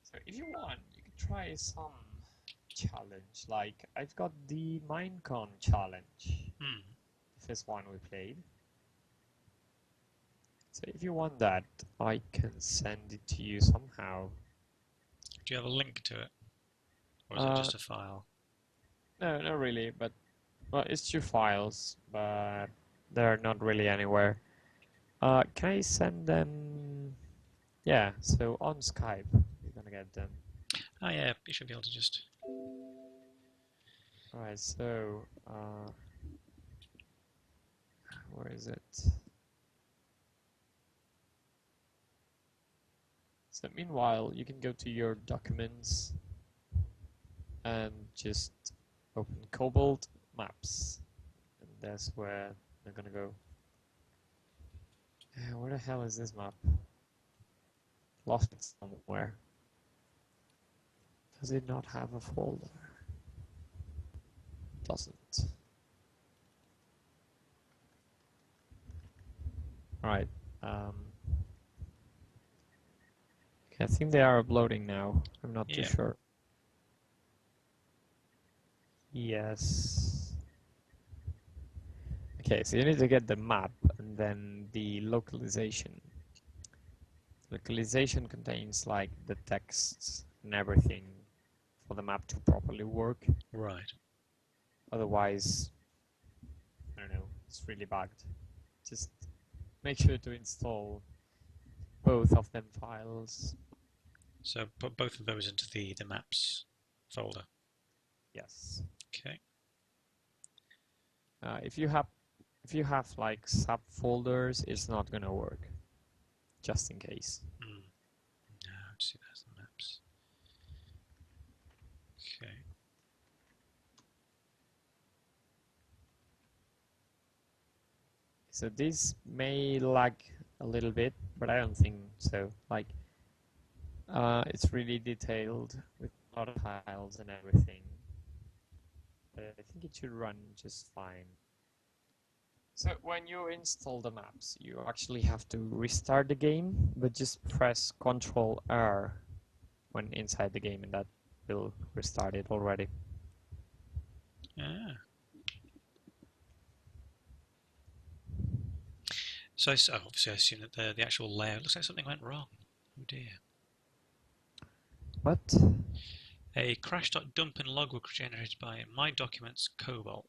So if you want, you can try some challenge. Like, I've got the Minecon challenge. The first one we played. So if you want that, I can send it to you somehow. Do you have a link to it? Or is it just a file? No, not really, but well, it's 2 files, but they're not really anywhere. Can I send them? Yeah, so on Skype, you're gonna get them. Oh yeah, you should be able to just... Alright, so, where is it? So meanwhile, you can go to your documents and just open Cobalt Maps. And that's where they're gonna go. Where the hell is this map? Lost it somewhere. Does it not have a folder? Doesn't. Alright. I think they are uploading now. I'm not too sure. Yes. Okay, so you need to get the map and then the localization. Localization contains like the texts and everything for the map to properly work. Right. Otherwise, I don't know, it's really bugged. Just make sure to install both of them files. So put both of those into the maps folder. Yes. Okay. If you have like subfolders, it's not gonna work. Just in case. No, let's see, that's the maps. Okay. So this may lag a little bit, but I don't think so. Like, it's really detailed with a lot of files and everything. But I think it should run just fine. So when you install the maps, you actually have to restart the game, but just press Ctrl R when inside the game, and that will restart it already. Ah. So obviously I assume that the actual layout looks like something went wrong. Oh dear. What? A crash.dump and log were generated by My Documents Cobalt.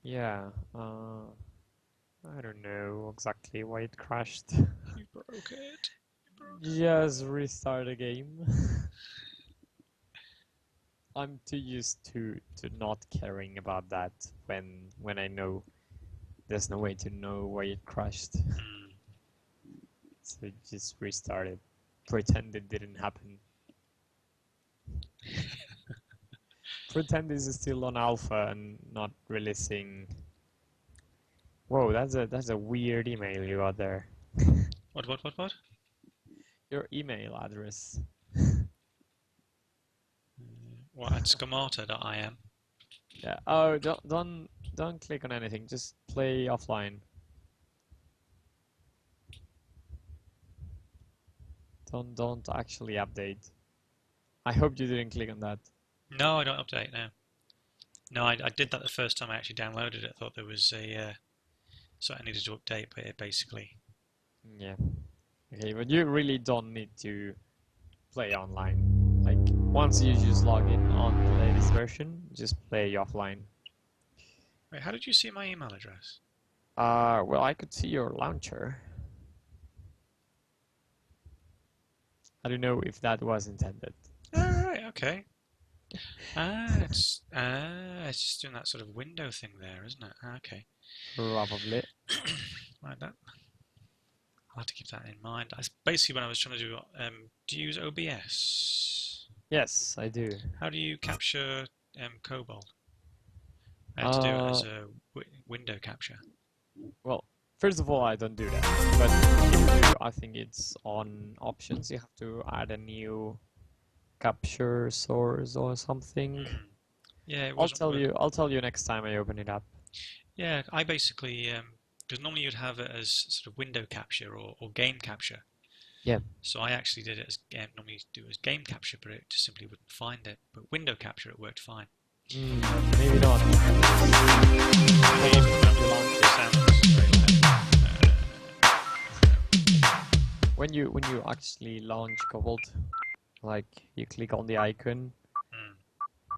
Yeah, I don't know exactly why it crashed. You broke it. Just restart the game. I'm too used to not caring about that when I know there's no way to know why it crashed. So just restart it. Pretend it didn't happen. Pretend this is still on alpha and not releasing. Whoa, that's a weird email you got there. What? Your email address. What, at scamata.im? Yeah. Oh, don't click on anything. Just play offline. Don't actually update. I hope you didn't click on that. No, I don't update now. No, I did that the first time I actually downloaded it. I thought there was a so I needed to update, but it basically. Yeah. Okay, but you really don't need to play online. Like once you just log in on the latest version, just play offline. Wait, how did you see my email address? Well, I could see your launcher. I don't know if that was intended. Alright, okay. It's just doing that sort of window thing there, isn't it? Okay. Probably. Like that. I'll have to keep that in mind. That's basically when I was trying to do you use OBS? Yes, I do. How do you capture Cobalt? I had to do it as a window capture. Well, first of all, I don't do that. But if you do, I think it's on options. You have to add a new capture source or something. Yeah, it I'll wasn't I'll tell you next time I open it up. Yeah, I basically because normally you'd have it as sort of window capture or game capture. Yeah. So I actually did it as normally do it as game capture, but it just simply wouldn't find it. But window capture, it worked fine. Maybe not. The launcher sounds very loud. when you actually launch Cobalt, like you click on the icon,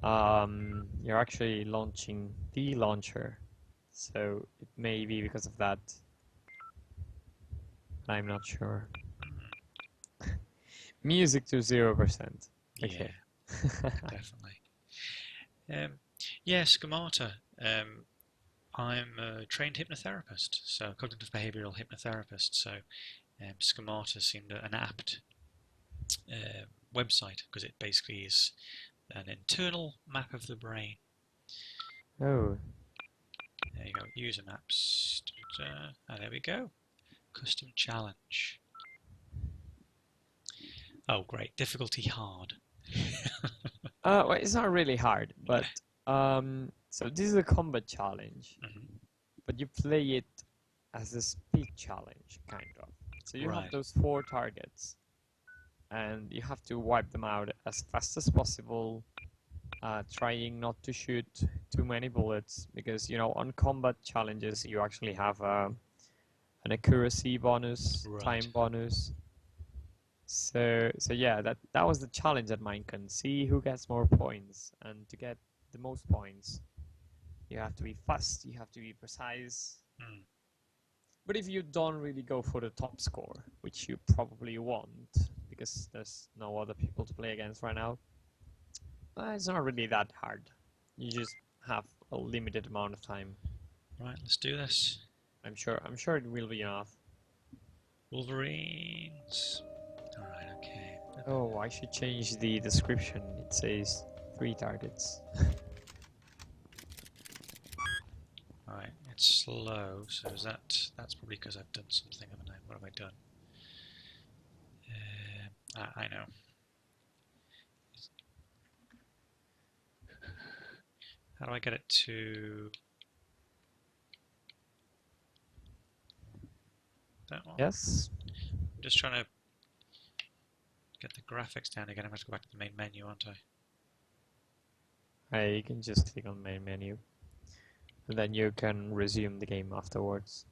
you're actually launching the launcher. So it may be because of that. I'm not sure. Music to 0%. Okay. Yeah, definitely. Yeah, schemata. I'm a trained hypnotherapist, so cognitive behavioral hypnotherapist. So schemata seemed an apt website because it basically is an internal map of the brain. Oh. There you go, user maps. And there we go. Custom challenge. Oh, great. Difficulty hard. Well, it's not really hard, but so this is a combat challenge, but you play it as a speed challenge, kind of. So you have those 4 targets, and you have to wipe them out as fast as possible, trying not to shoot too many bullets, because, you know, on combat challenges you actually have an accuracy bonus, time bonus. So yeah, that was the challenge at Minecon. See who gets more points, and to get the most points, you have to be fast, you have to be precise. But if you don't really go for the top score, which you probably won't, because there's no other people to play against right now, it's not really that hard. You just have a limited amount of time. Right, let's do this. I'm sure it will be enough. Wolverines. Alright, okay. Oh, I should change the description. It says 3 targets. Alright, it's slow, so that's probably because I've done something, haven't I? What have I done? I know. How do I get it to that one? Yes. I'm just trying to get the graphics down again. I'm going to go back to the main menu, aren't I? You can just click on main menu, and then you can resume the game afterwards.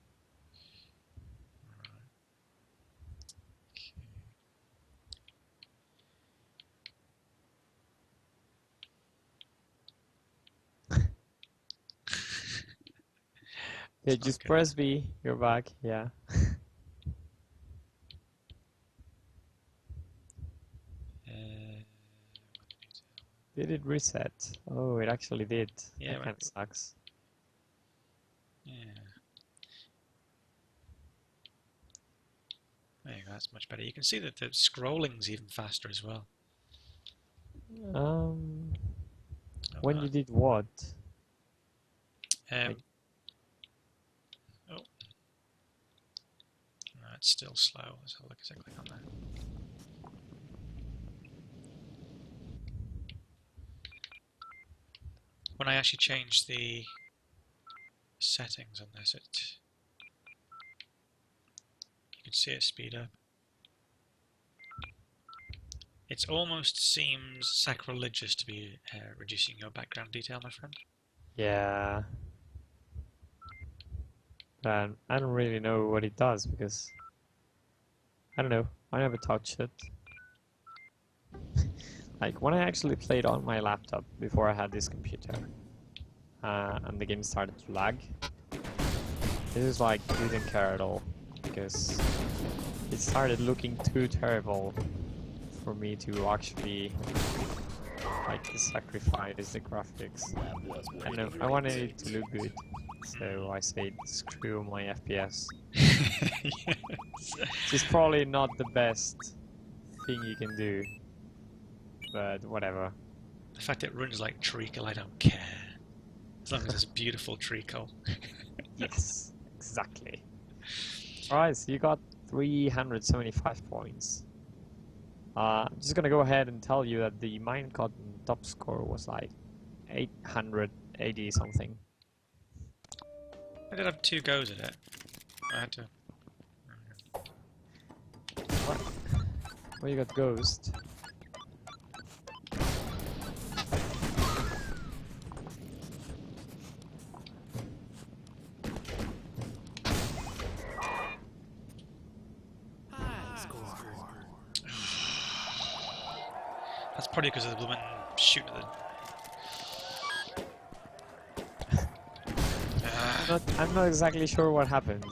Yeah, just press B, you're back, yeah. Did it reset? Oh, it actually did. Yeah, that kind of sucks. Yeah. There you go, that's much better. You can see that the scrolling's even faster as well. When you did what? Oh. No, it's still slow. Let's have a look as I click on that. When I actually change the settings on this, you can see it speed up. It almost seems sacrilegious to be reducing your background detail, my friend. Yeah. I don't really know what it does, because I don't know, I never touched it. Like, when I actually played on my laptop before I had this computer, and the game started to lag, this is like, didn't care at all, because it started looking too terrible for me to actually, like, sacrifice the graphics. I don't know, I wanted it to look good, so I said, screw my FPS. Yes. It's probably not the best thing you can do, but whatever. The fact it runs like treacle, I don't care. As long as it's beautiful treacle. Yes, exactly. Alright, so you got 375 points. I'm just gonna go ahead and tell you that the Minecon top score was like 880 something. I did have 2 goes at it. I had to... What? Well, you got Ghost. probably because of the woman shooting at the... I'm not exactly sure what happened.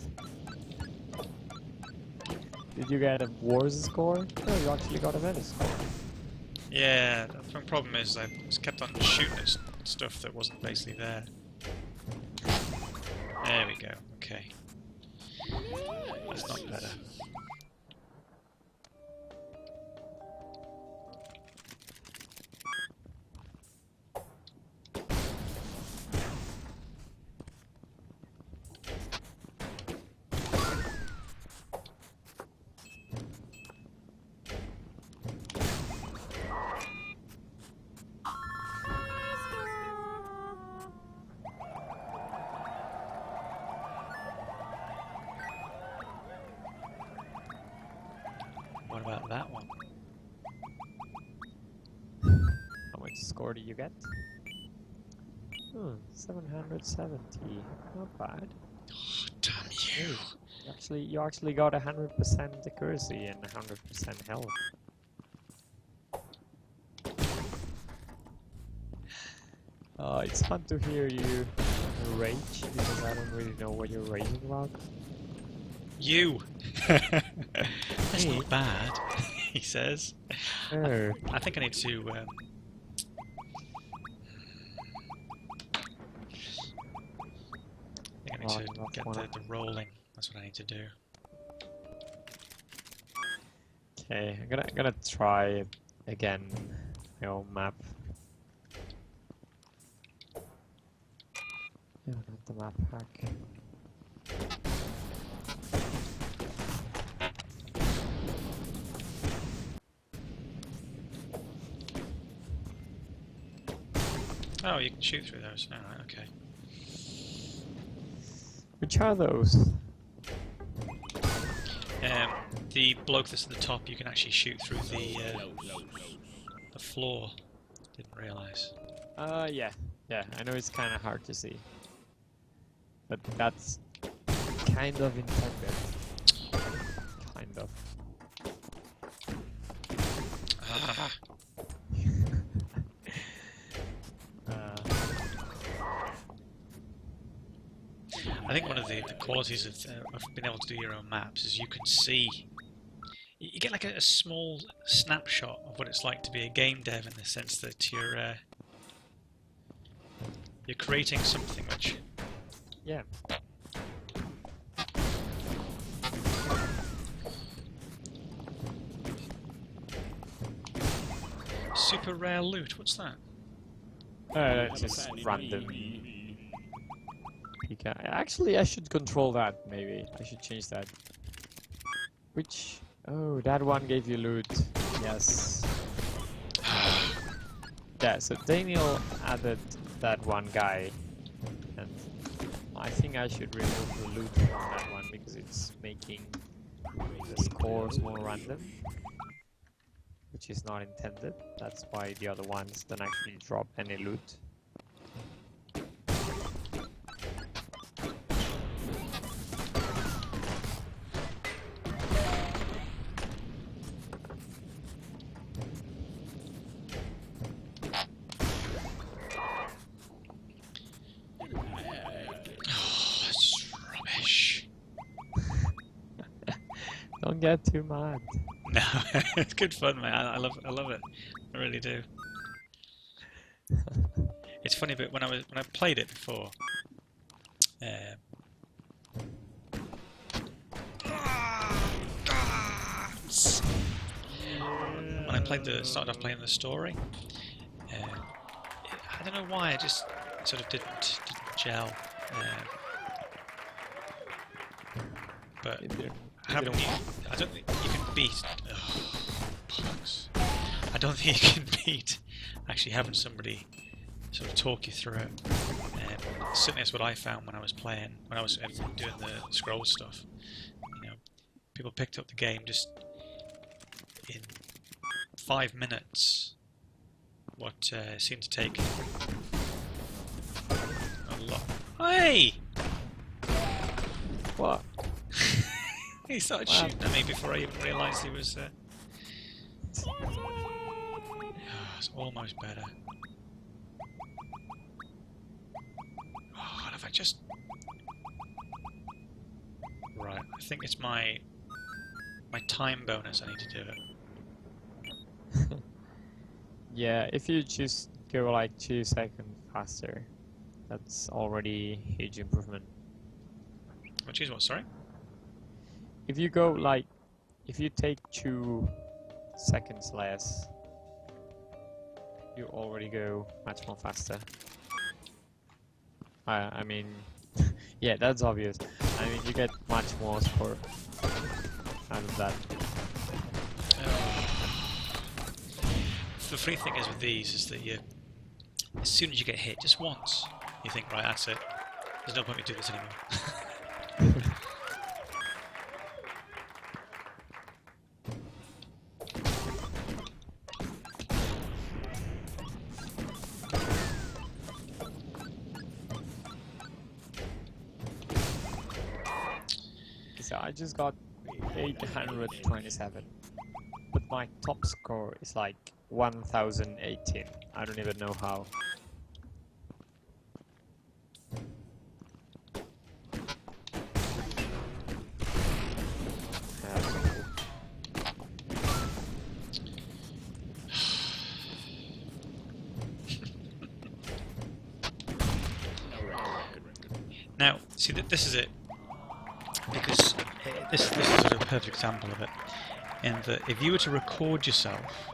Did you get a wars score? No, you actually got a Venice score. Yeah, the problem is I just kept on shooting at stuff that wasn't basically there. There we go, okay. That's not better. What about that one? How much score do you get? 770. Not bad. Oh, damn you! You actually got 100% accuracy and 100% health. It's fun to hear you rage because I don't really know what you're raging about. You! That's Me? not bad, he says. Oh. I think I need to... I think I need to get the rolling. That's what I need to do. Okay, I'm gonna try again my own map. Yeah, not the map hack. Oh, you can shoot through those. Alright, okay. Which are those? The bloke that's at the top, you can actually shoot through the floor. Didn't realise. Yeah. Yeah, I know it's kind of hard to see. But that's kind of intended. Kind of. Ah. I think one of the qualities of being able to do your own maps is you can see... You get like a small snapshot of what it's like to be a game dev in the sense that you're creating something which... Yeah. Super rare loot, what's that? Just random. Actually, I should control that, maybe. I should change that. Which... Oh, that one gave you loot. Yes. Yeah, so Daniel added that one guy. And I think I should remove the loot from that one because it's making the scores more random. Which is not intended. That's why the other ones don't actually drop any loot. Don't get too mad. No, it's good fun, man. I love it. I really do. It's funny, but when I played it before, when I started off playing the story, I don't know why, it just sort of didn't gel. But I don't think you can beat. Oh, bollocks. I don't think you can beat actually having somebody sort of talk you through it. Certainly, that's what I found when I was playing, when I was doing the scroll stuff. You know, people picked up the game just in 5 minutes. What seemed to take a lot. Hey! What? He started shooting at me before I even realised he was... almost better. Oh, what have I just... Right, I think it's my time bonus I need to do it. Yeah, if you just go like 2 seconds faster, that's already a huge improvement. Which is what, sorry? If you go like, if you take 2 seconds less, you already go much more faster. I mean, yeah, that's obvious. I mean, you get much more score out of that. The funny thing is with these is that as soon as you get hit just once, you think, right, that's it. There's no point in doing this anymore. So I just got 827, but my top score is like 1018. I don't even know how. Now, see, this is it. Because this is sort of a perfect example of it. In that if you were to record yourself,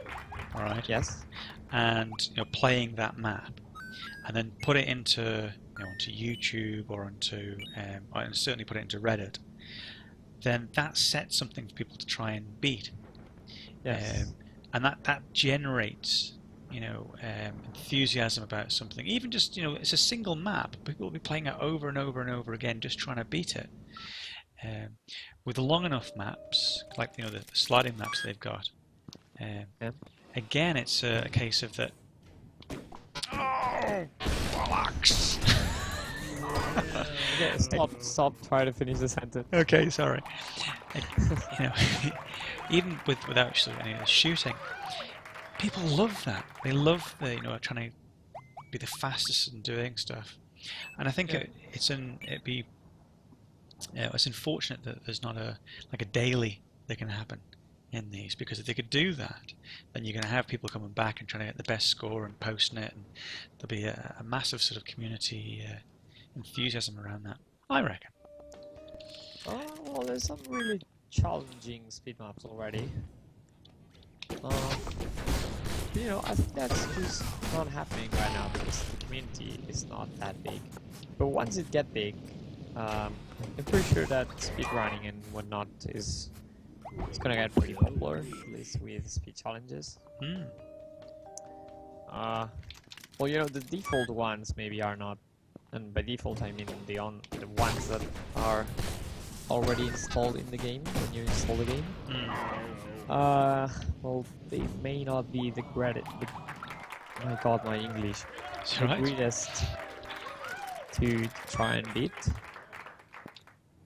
alright? Yes. And playing that map, and then put it into onto YouTube or onto and certainly put it into Reddit, then that sets something for people to try and beat. Yes. And that generates enthusiasm about something. Even just it's a single map, people will be playing it over and over and over again, just trying to beat it. With the long enough maps, like the sliding maps they've got, again it's a case of that. Oh, bollocks! Okay, stop. Try to finish the sentence. Okay, sorry. Even without any of the shooting, people love that. They love the trying to be the fastest in doing stuff, and I think it's unfortunate that there's not a daily that can happen in these, because if they could do that, then you're going to have people coming back and trying to get the best score and posting it, and there'll be a massive sort of community enthusiasm around that, I reckon. Well, there's some really challenging speed maps already. I think that's just not happening right now because the community is not that big. But once it gets big, I'm pretty sure that speedrunning and whatnot it's gonna get pretty popular, at least with speed challenges. Well, the default ones maybe are not, and by default I mean the ones that are already installed in the game when you install the game. Well, they may not be the my god, my English. The greatest to try and beat.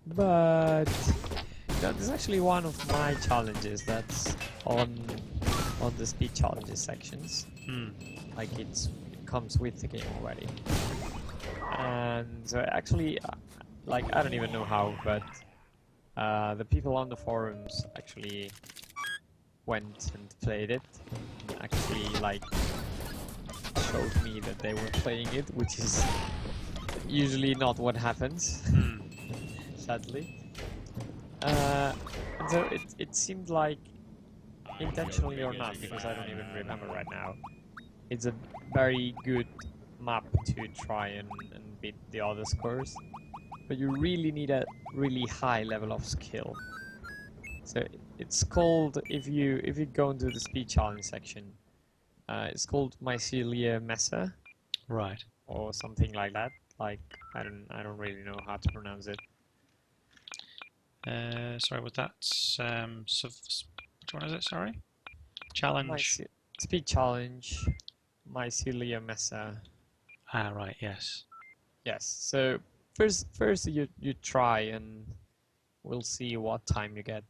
But this is actually one of my challenges that's on the speed challenges sections. Like it comes with the game already. And actually, like I don't even know how, but the people on the forums actually went and played it, and actually like showed me that they were playing it, which is usually not what happens, sadly. So it seemed like, intentionally or not, because I don't even remember right now, it's a very good map to try and beat the other scores, but you really need a really high level of skill. So it's called, if you go into the speed challenge section, it's called Mycelia Mesa, Right. or something like that. Like I don't really know how to pronounce it. Sorry, was that which one is it? Sorry, challenge. Speed challenge, Mycelia Mesa. Ah, right. Yes. Yes. So first you try, and we'll see what time you get.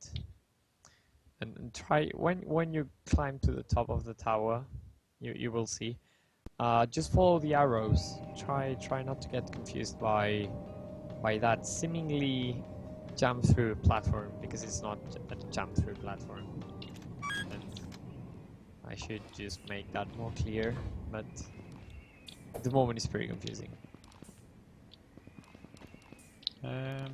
And try when you climb to the top of the tower, You will see. Just follow the arrows. Try not to get confused by that seemingly jump through platform, because it's not a jump through platform. And I should just make that more clear, but at the moment it's pretty confusing. How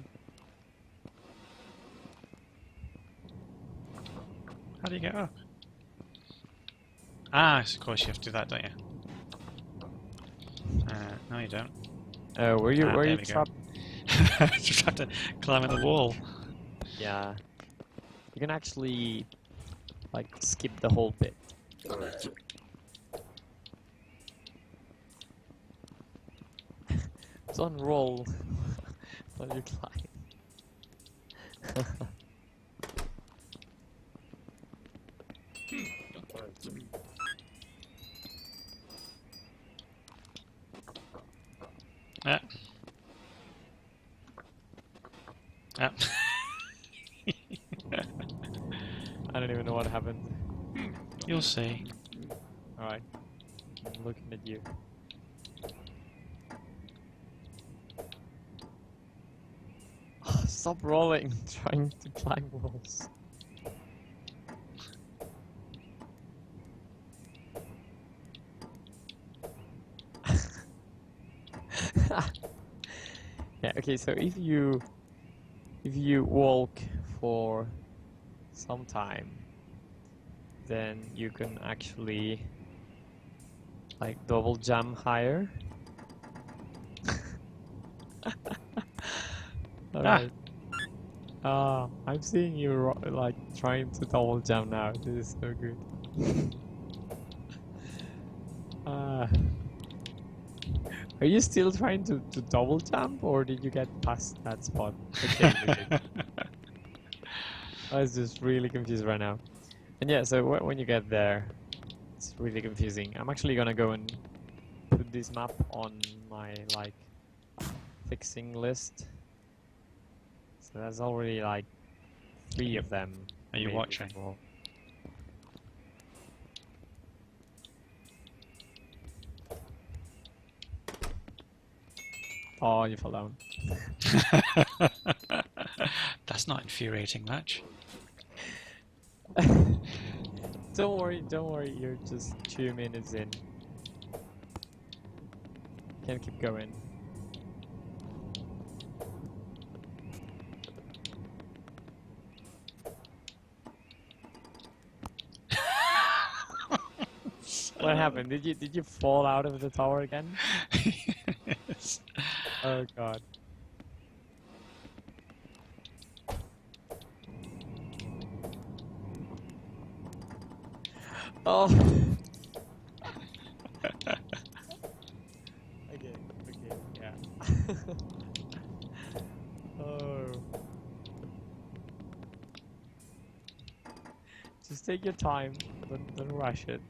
do you get up? Ah, of course you have to do that, don't you? No, you don't. Were you there we go. trapped? Just have to climb in the wall. Yeah. You can actually like skip the whole bit. It's on roll while you climb. Yeah. Yeah. I don't even know what happened. You'll see. Alright. I'm looking at you. Stop rolling, trying to climb walls. Yeah, okay, so if you walk for some time, then you can actually like double jump higher. Alright. I'm seeing you like trying to double jump now. This is so good. Are you still trying to double jump, or did you get past that spot? Okay, you did. I was just really confused right now. And yeah, so when you get there, it's really confusing. I'm actually gonna go and put this map on my like fixing list. So there's already like 3 of them. Are you maybe watching? more. Oh, you fell down. That's not infuriating much. Don't worry, you're just 2 minutes in. Can keep going. What happened? Did you fall out of the tower again? Yes. Oh god. Oh. Okay, yeah. Oh. Just take your time, don't rush it.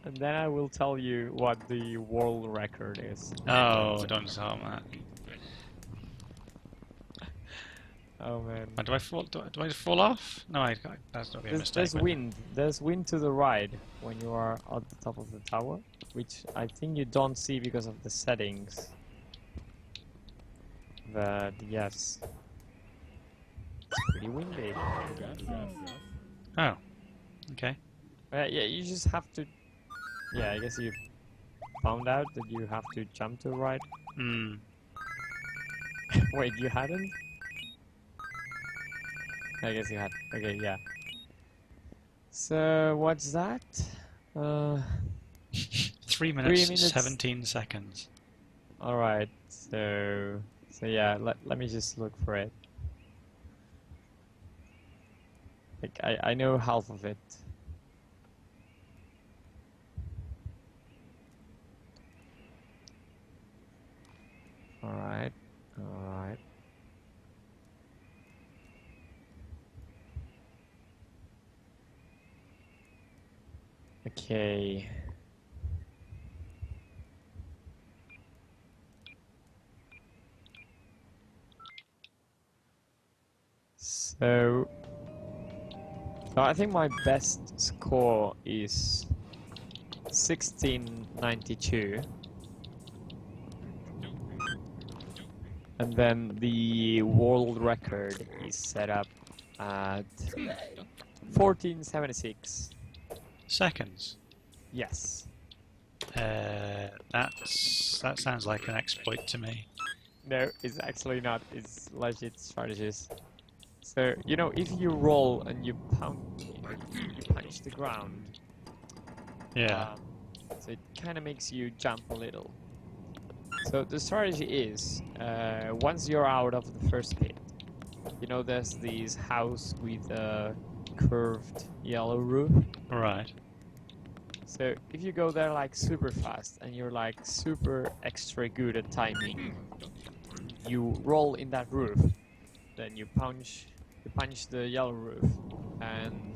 And then I will tell you what the world record is. Oh, don't start that. Oh man. Do I fall? Do I just fall off? No, that's not be a mistake. There's wind. There's wind to the right when you are at the top of the tower, which I think you don't see because of the settings. But yes, it's pretty windy. Oh, okay. Yeah, you just have to. Yeah, I guess you found out that you have to jump to the right. Hmm. Wait, you hadn't? I guess you had. Okay, yeah. So what's that? 3 minutes, 3 minutes. 17 seconds. All right. So yeah. Let me just look for it. Like I know half of it. All right. Okay. So So I think my best score is 1692. And then the world record is set up at 1476. Seconds. Yes. That sounds like an exploit to me. No, it's actually not. It's legit strategies. So, you know, if you roll and you punch the ground, Yeah. so it kind of makes you jump a little. So the strategy is, once you're out of the first pit, you know, there's this house with a curved yellow roof. Right. So if you go there like super fast and you're like super extra good at timing, you roll in that roof, then you punch the yellow roof, and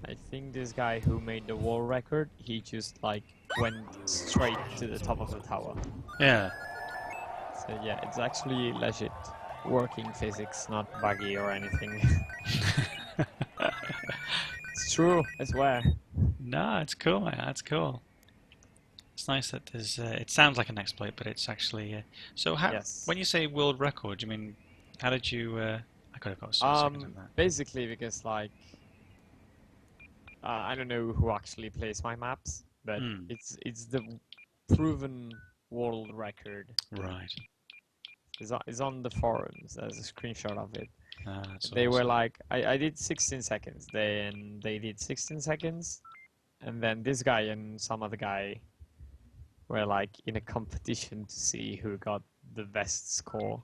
I think this guy who made the world record, he just like went straight to the top of the tower. Yeah. So yeah, it's actually legit working physics, not buggy or anything. It's true, I swear. No, it's cool, man. That's cool. It's nice that there's. It sounds like an exploit, but it's actually. So how? Yes. When you say world record, you mean how did you? I could have got some seconds on that. Basically because like I don't know who actually plays my maps, but it's the proven world record. Right. It's on the forums. There's a screenshot of it. They were like, I did 16 seconds. They did 16 seconds, and then this guy and some other guy were like in a competition to see who got the best score,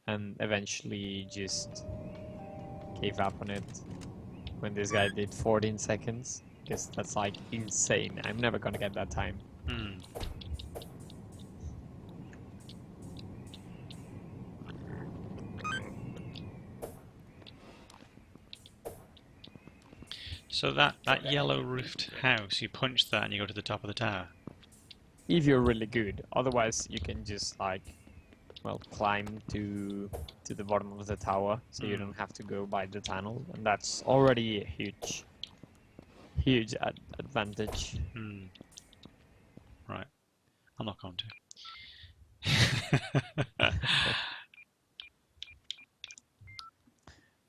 and eventually just gave up on it when this guy did 14 seconds, because that's like insane. I'm never gonna get that time. So that yellow roofed house, you punch that and you go to the top of the tower. If you're really good, otherwise you can just like, well, climb to the bottom of the tower, so you don't have to go by the tunnel, and that's already a huge advantage. Right, I'm not going to. I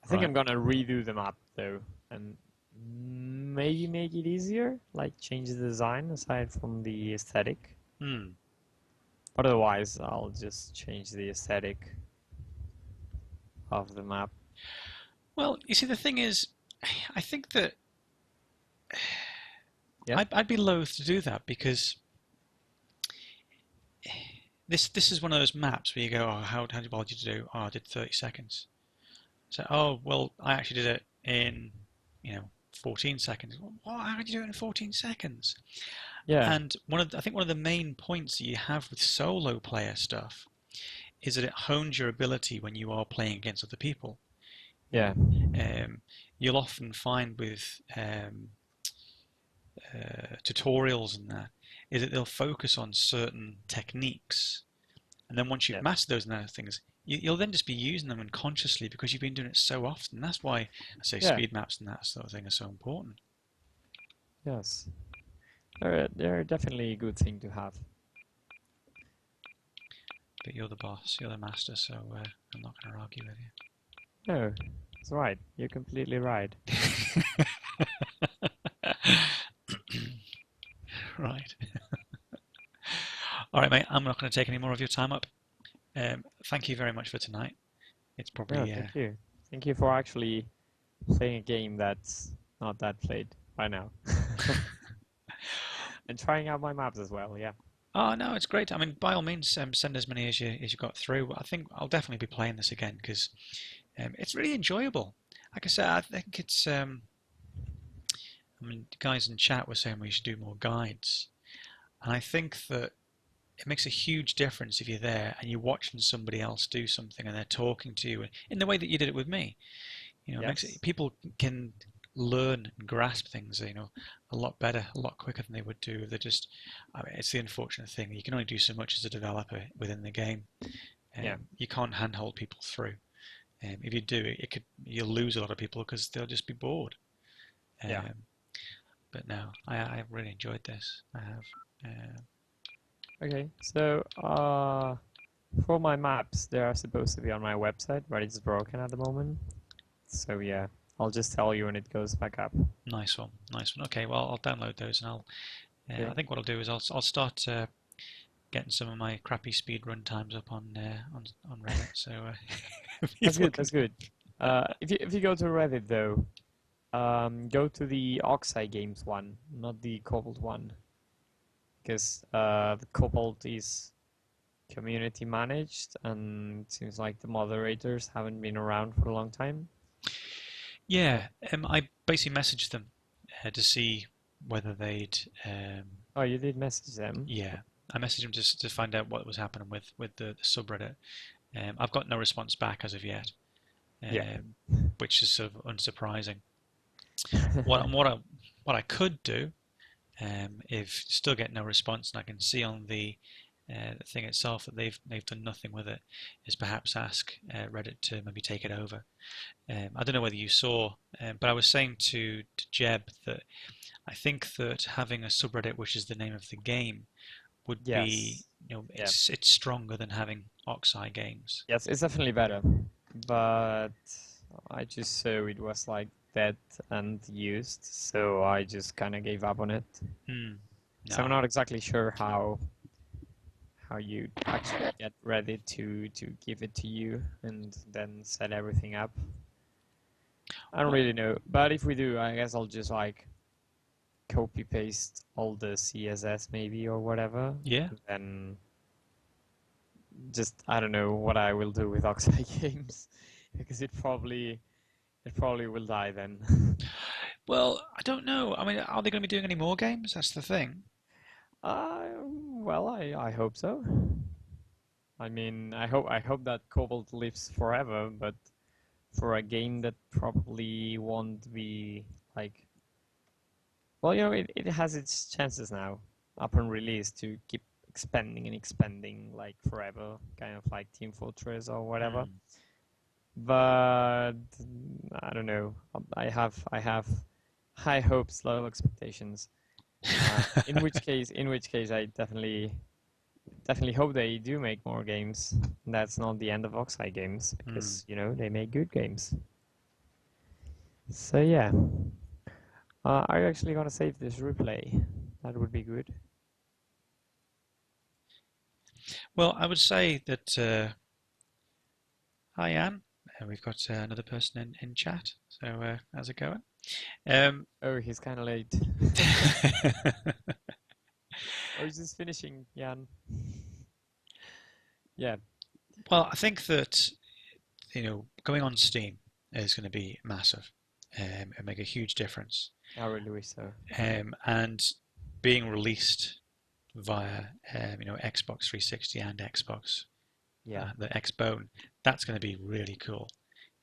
think I'm gonna redo the map though, and maybe make it easier, like change the design aside from the aesthetic. But otherwise, I'll just change the aesthetic of the map. Well, you see, the thing is, I think that Yeah. I'd be loath to do that, because this is one of those maps where you go, oh, how well did you do? Oh, I did 30 seconds. So, oh, well, I actually did it in, 14 seconds. Well, how did you do it in 14 seconds? Yeah. And I think one of the main points that you have with solo player stuff is that it hones your ability when you are playing against other people. Yeah. You'll often find with tutorials and that is that they'll focus on certain techniques, and then once you've mastered those and other things, you'll then just be using them unconsciously because you've been doing it so often. That's why I say speed maps and that sort of thing are so important. Yes. They're definitely a good thing to have. But you're the boss, you're the master, so I'm not going to argue with you. No, that's right. You're completely right. Right. All right, mate. I'm not going to take any more of your time up. Thank you very much for tonight. It's probably. Thank you. Thank you for actually playing a game that's not that played by now. And trying out my maps as well. Yeah. Oh no, it's great. I mean, by all means, send as many as you got through. I think I'll definitely be playing this again because it's really enjoyable. Like I said, I think it's. I mean, guys in chat were saying we should do more guides, and I think that it makes a huge difference if you're there and you're watching somebody else do something and they're talking to you in the way that you did it with me. It makes it, people can learn and grasp things, a lot better, a lot quicker than they would do if they're just. I mean, it's the unfortunate thing. You can only do so much as a developer within the game. You can't handhold people through. If you do, you'll lose a lot of people because they'll just be bored. Yeah. But no, I really enjoyed this. I have. Okay, so for my maps, they are supposed to be on my website, but it's broken at the moment. So yeah, I'll just tell you when it goes back up. Nice one, nice one. Okay, well I'll download those and I'll. Okay. I think what I'll do is I'll start getting some of my crappy speed run times up on Reddit. So That's good. That's good. If you go to Reddit though, go to the Oxide Games one, not the Cobalt one, because the Cobalt is community managed, and it seems like the moderators haven't been around for a long time. Yeah, I basically messaged them to see whether they'd. Oh, you did message them? Yeah, I messaged them to find out what was happening with the subreddit. I've got no response back as of yet, Yeah. which is sort of unsurprising. What I could do, if still get no response and I can see on the thing itself that they've done nothing with it, is perhaps ask Reddit to maybe take it over. I don't know whether you saw, but I was saying to Jeb that I think that having a subreddit, which is the name of the game, would be, Yes. it's stronger than having Oxeye Games. Yes, it's definitely better, but I just saw it was like dead and used, so I just kind of gave up on it. So I'm No. not exactly sure how you actually get Reddit to give it to you and then set everything up. I don't really know, but if we do, I guess I'll just like copy paste all the CSS maybe or whatever. Yeah. Then just I don't know what I will do with Oxide Games because it probably will die then. Well, I don't know. I mean, are they going to be doing any more games? That's the thing. Well, I hope so. I mean, I hope that Cobalt lives forever, but for a game that probably won't be like, well, you know, it has its chances now upon release to keep expanding and expanding like forever, kind of like Team Fortress or whatever. But I don't know. I have high hopes, low expectations. In which case, I definitely hope they do make more games. That's not the end of Oxide Games because you know they make good games. So yeah, are you actually gonna save this replay? That would be good. Well, I would say that. Hi, Anne. We've got another person in chat. So how's it going? Oh, he's kind of late. Or is this finishing, Jan? Yeah. Well, I think that going on Steam is going to be massive and make a huge difference. I really wish so. And being released via Xbox 360 and Xbox, the Xbone, that's going to be really cool.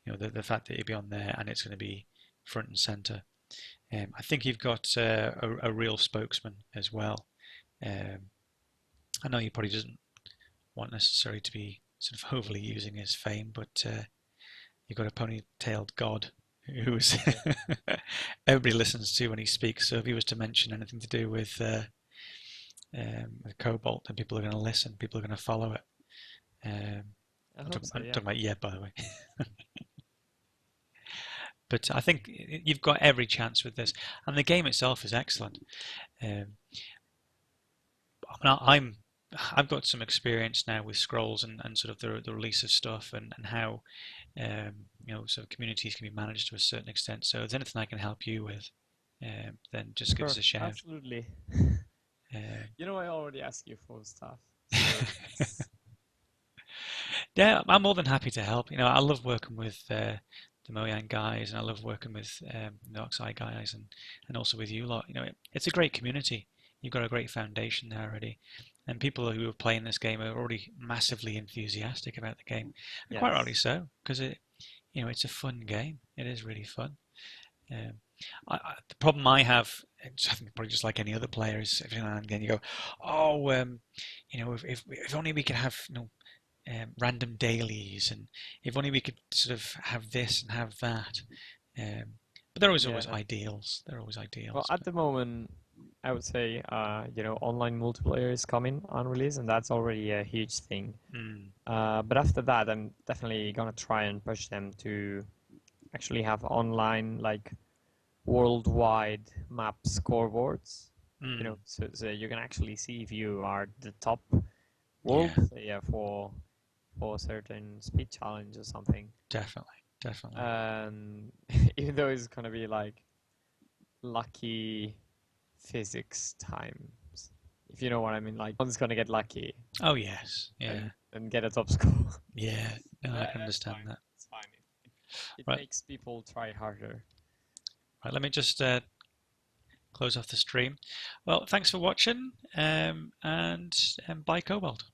The fact that it'll be on there and it's going to be front and center. I think you've got a real spokesman as well. I know he probably doesn't want necessarily to be sort of overly using his fame, but you've got a ponytailed god who's everybody listens to when he speaks. So if he was to mention anything to do with Cobalt, then people are going to listen. People are going to follow it. I'm talking about Yeb, by the way. But I think you've got every chance with this, and the game itself is excellent. I've got some experience now with scrolls and sort of the release of stuff and how sort of communities can be managed to a certain extent. So if there's anything I can help you with, then just give us a shout. Absolutely. You know, I already asked you for stuff. So yeah, I'm more than happy to help. I love working with the Mojang guys, and I love working with the Oxide guys, and also with you lot. It's a great community. You've got a great foundation there already, and people who are playing this game are already massively enthusiastic about the game, and quite rightly so, because it's a fun game. It is really fun. The problem I have, I think probably just like any other player, is every now and again you go, oh, if only we could have random dailies, and if only we could sort of have this and have that. But there are always Yeah. ideals. There are always ideals. Well, at the moment, I would say, online multiplayer is coming on release, and that's already a huge thing. But after that, I'm definitely gonna try and push them to actually have online, like, worldwide map scoreboards. So you can actually see if you are the top world player for a certain speed challenge or something. Definitely. Even though it's gonna be like lucky physics times, if you know what I mean. Like, one's gonna get lucky. Oh yes, yeah, and get a top score. Yeah, no, I can understand that. It's fine. It Right. makes people try harder. Right, let me just close off the stream. Well, thanks for watching, and bye, Cobalt.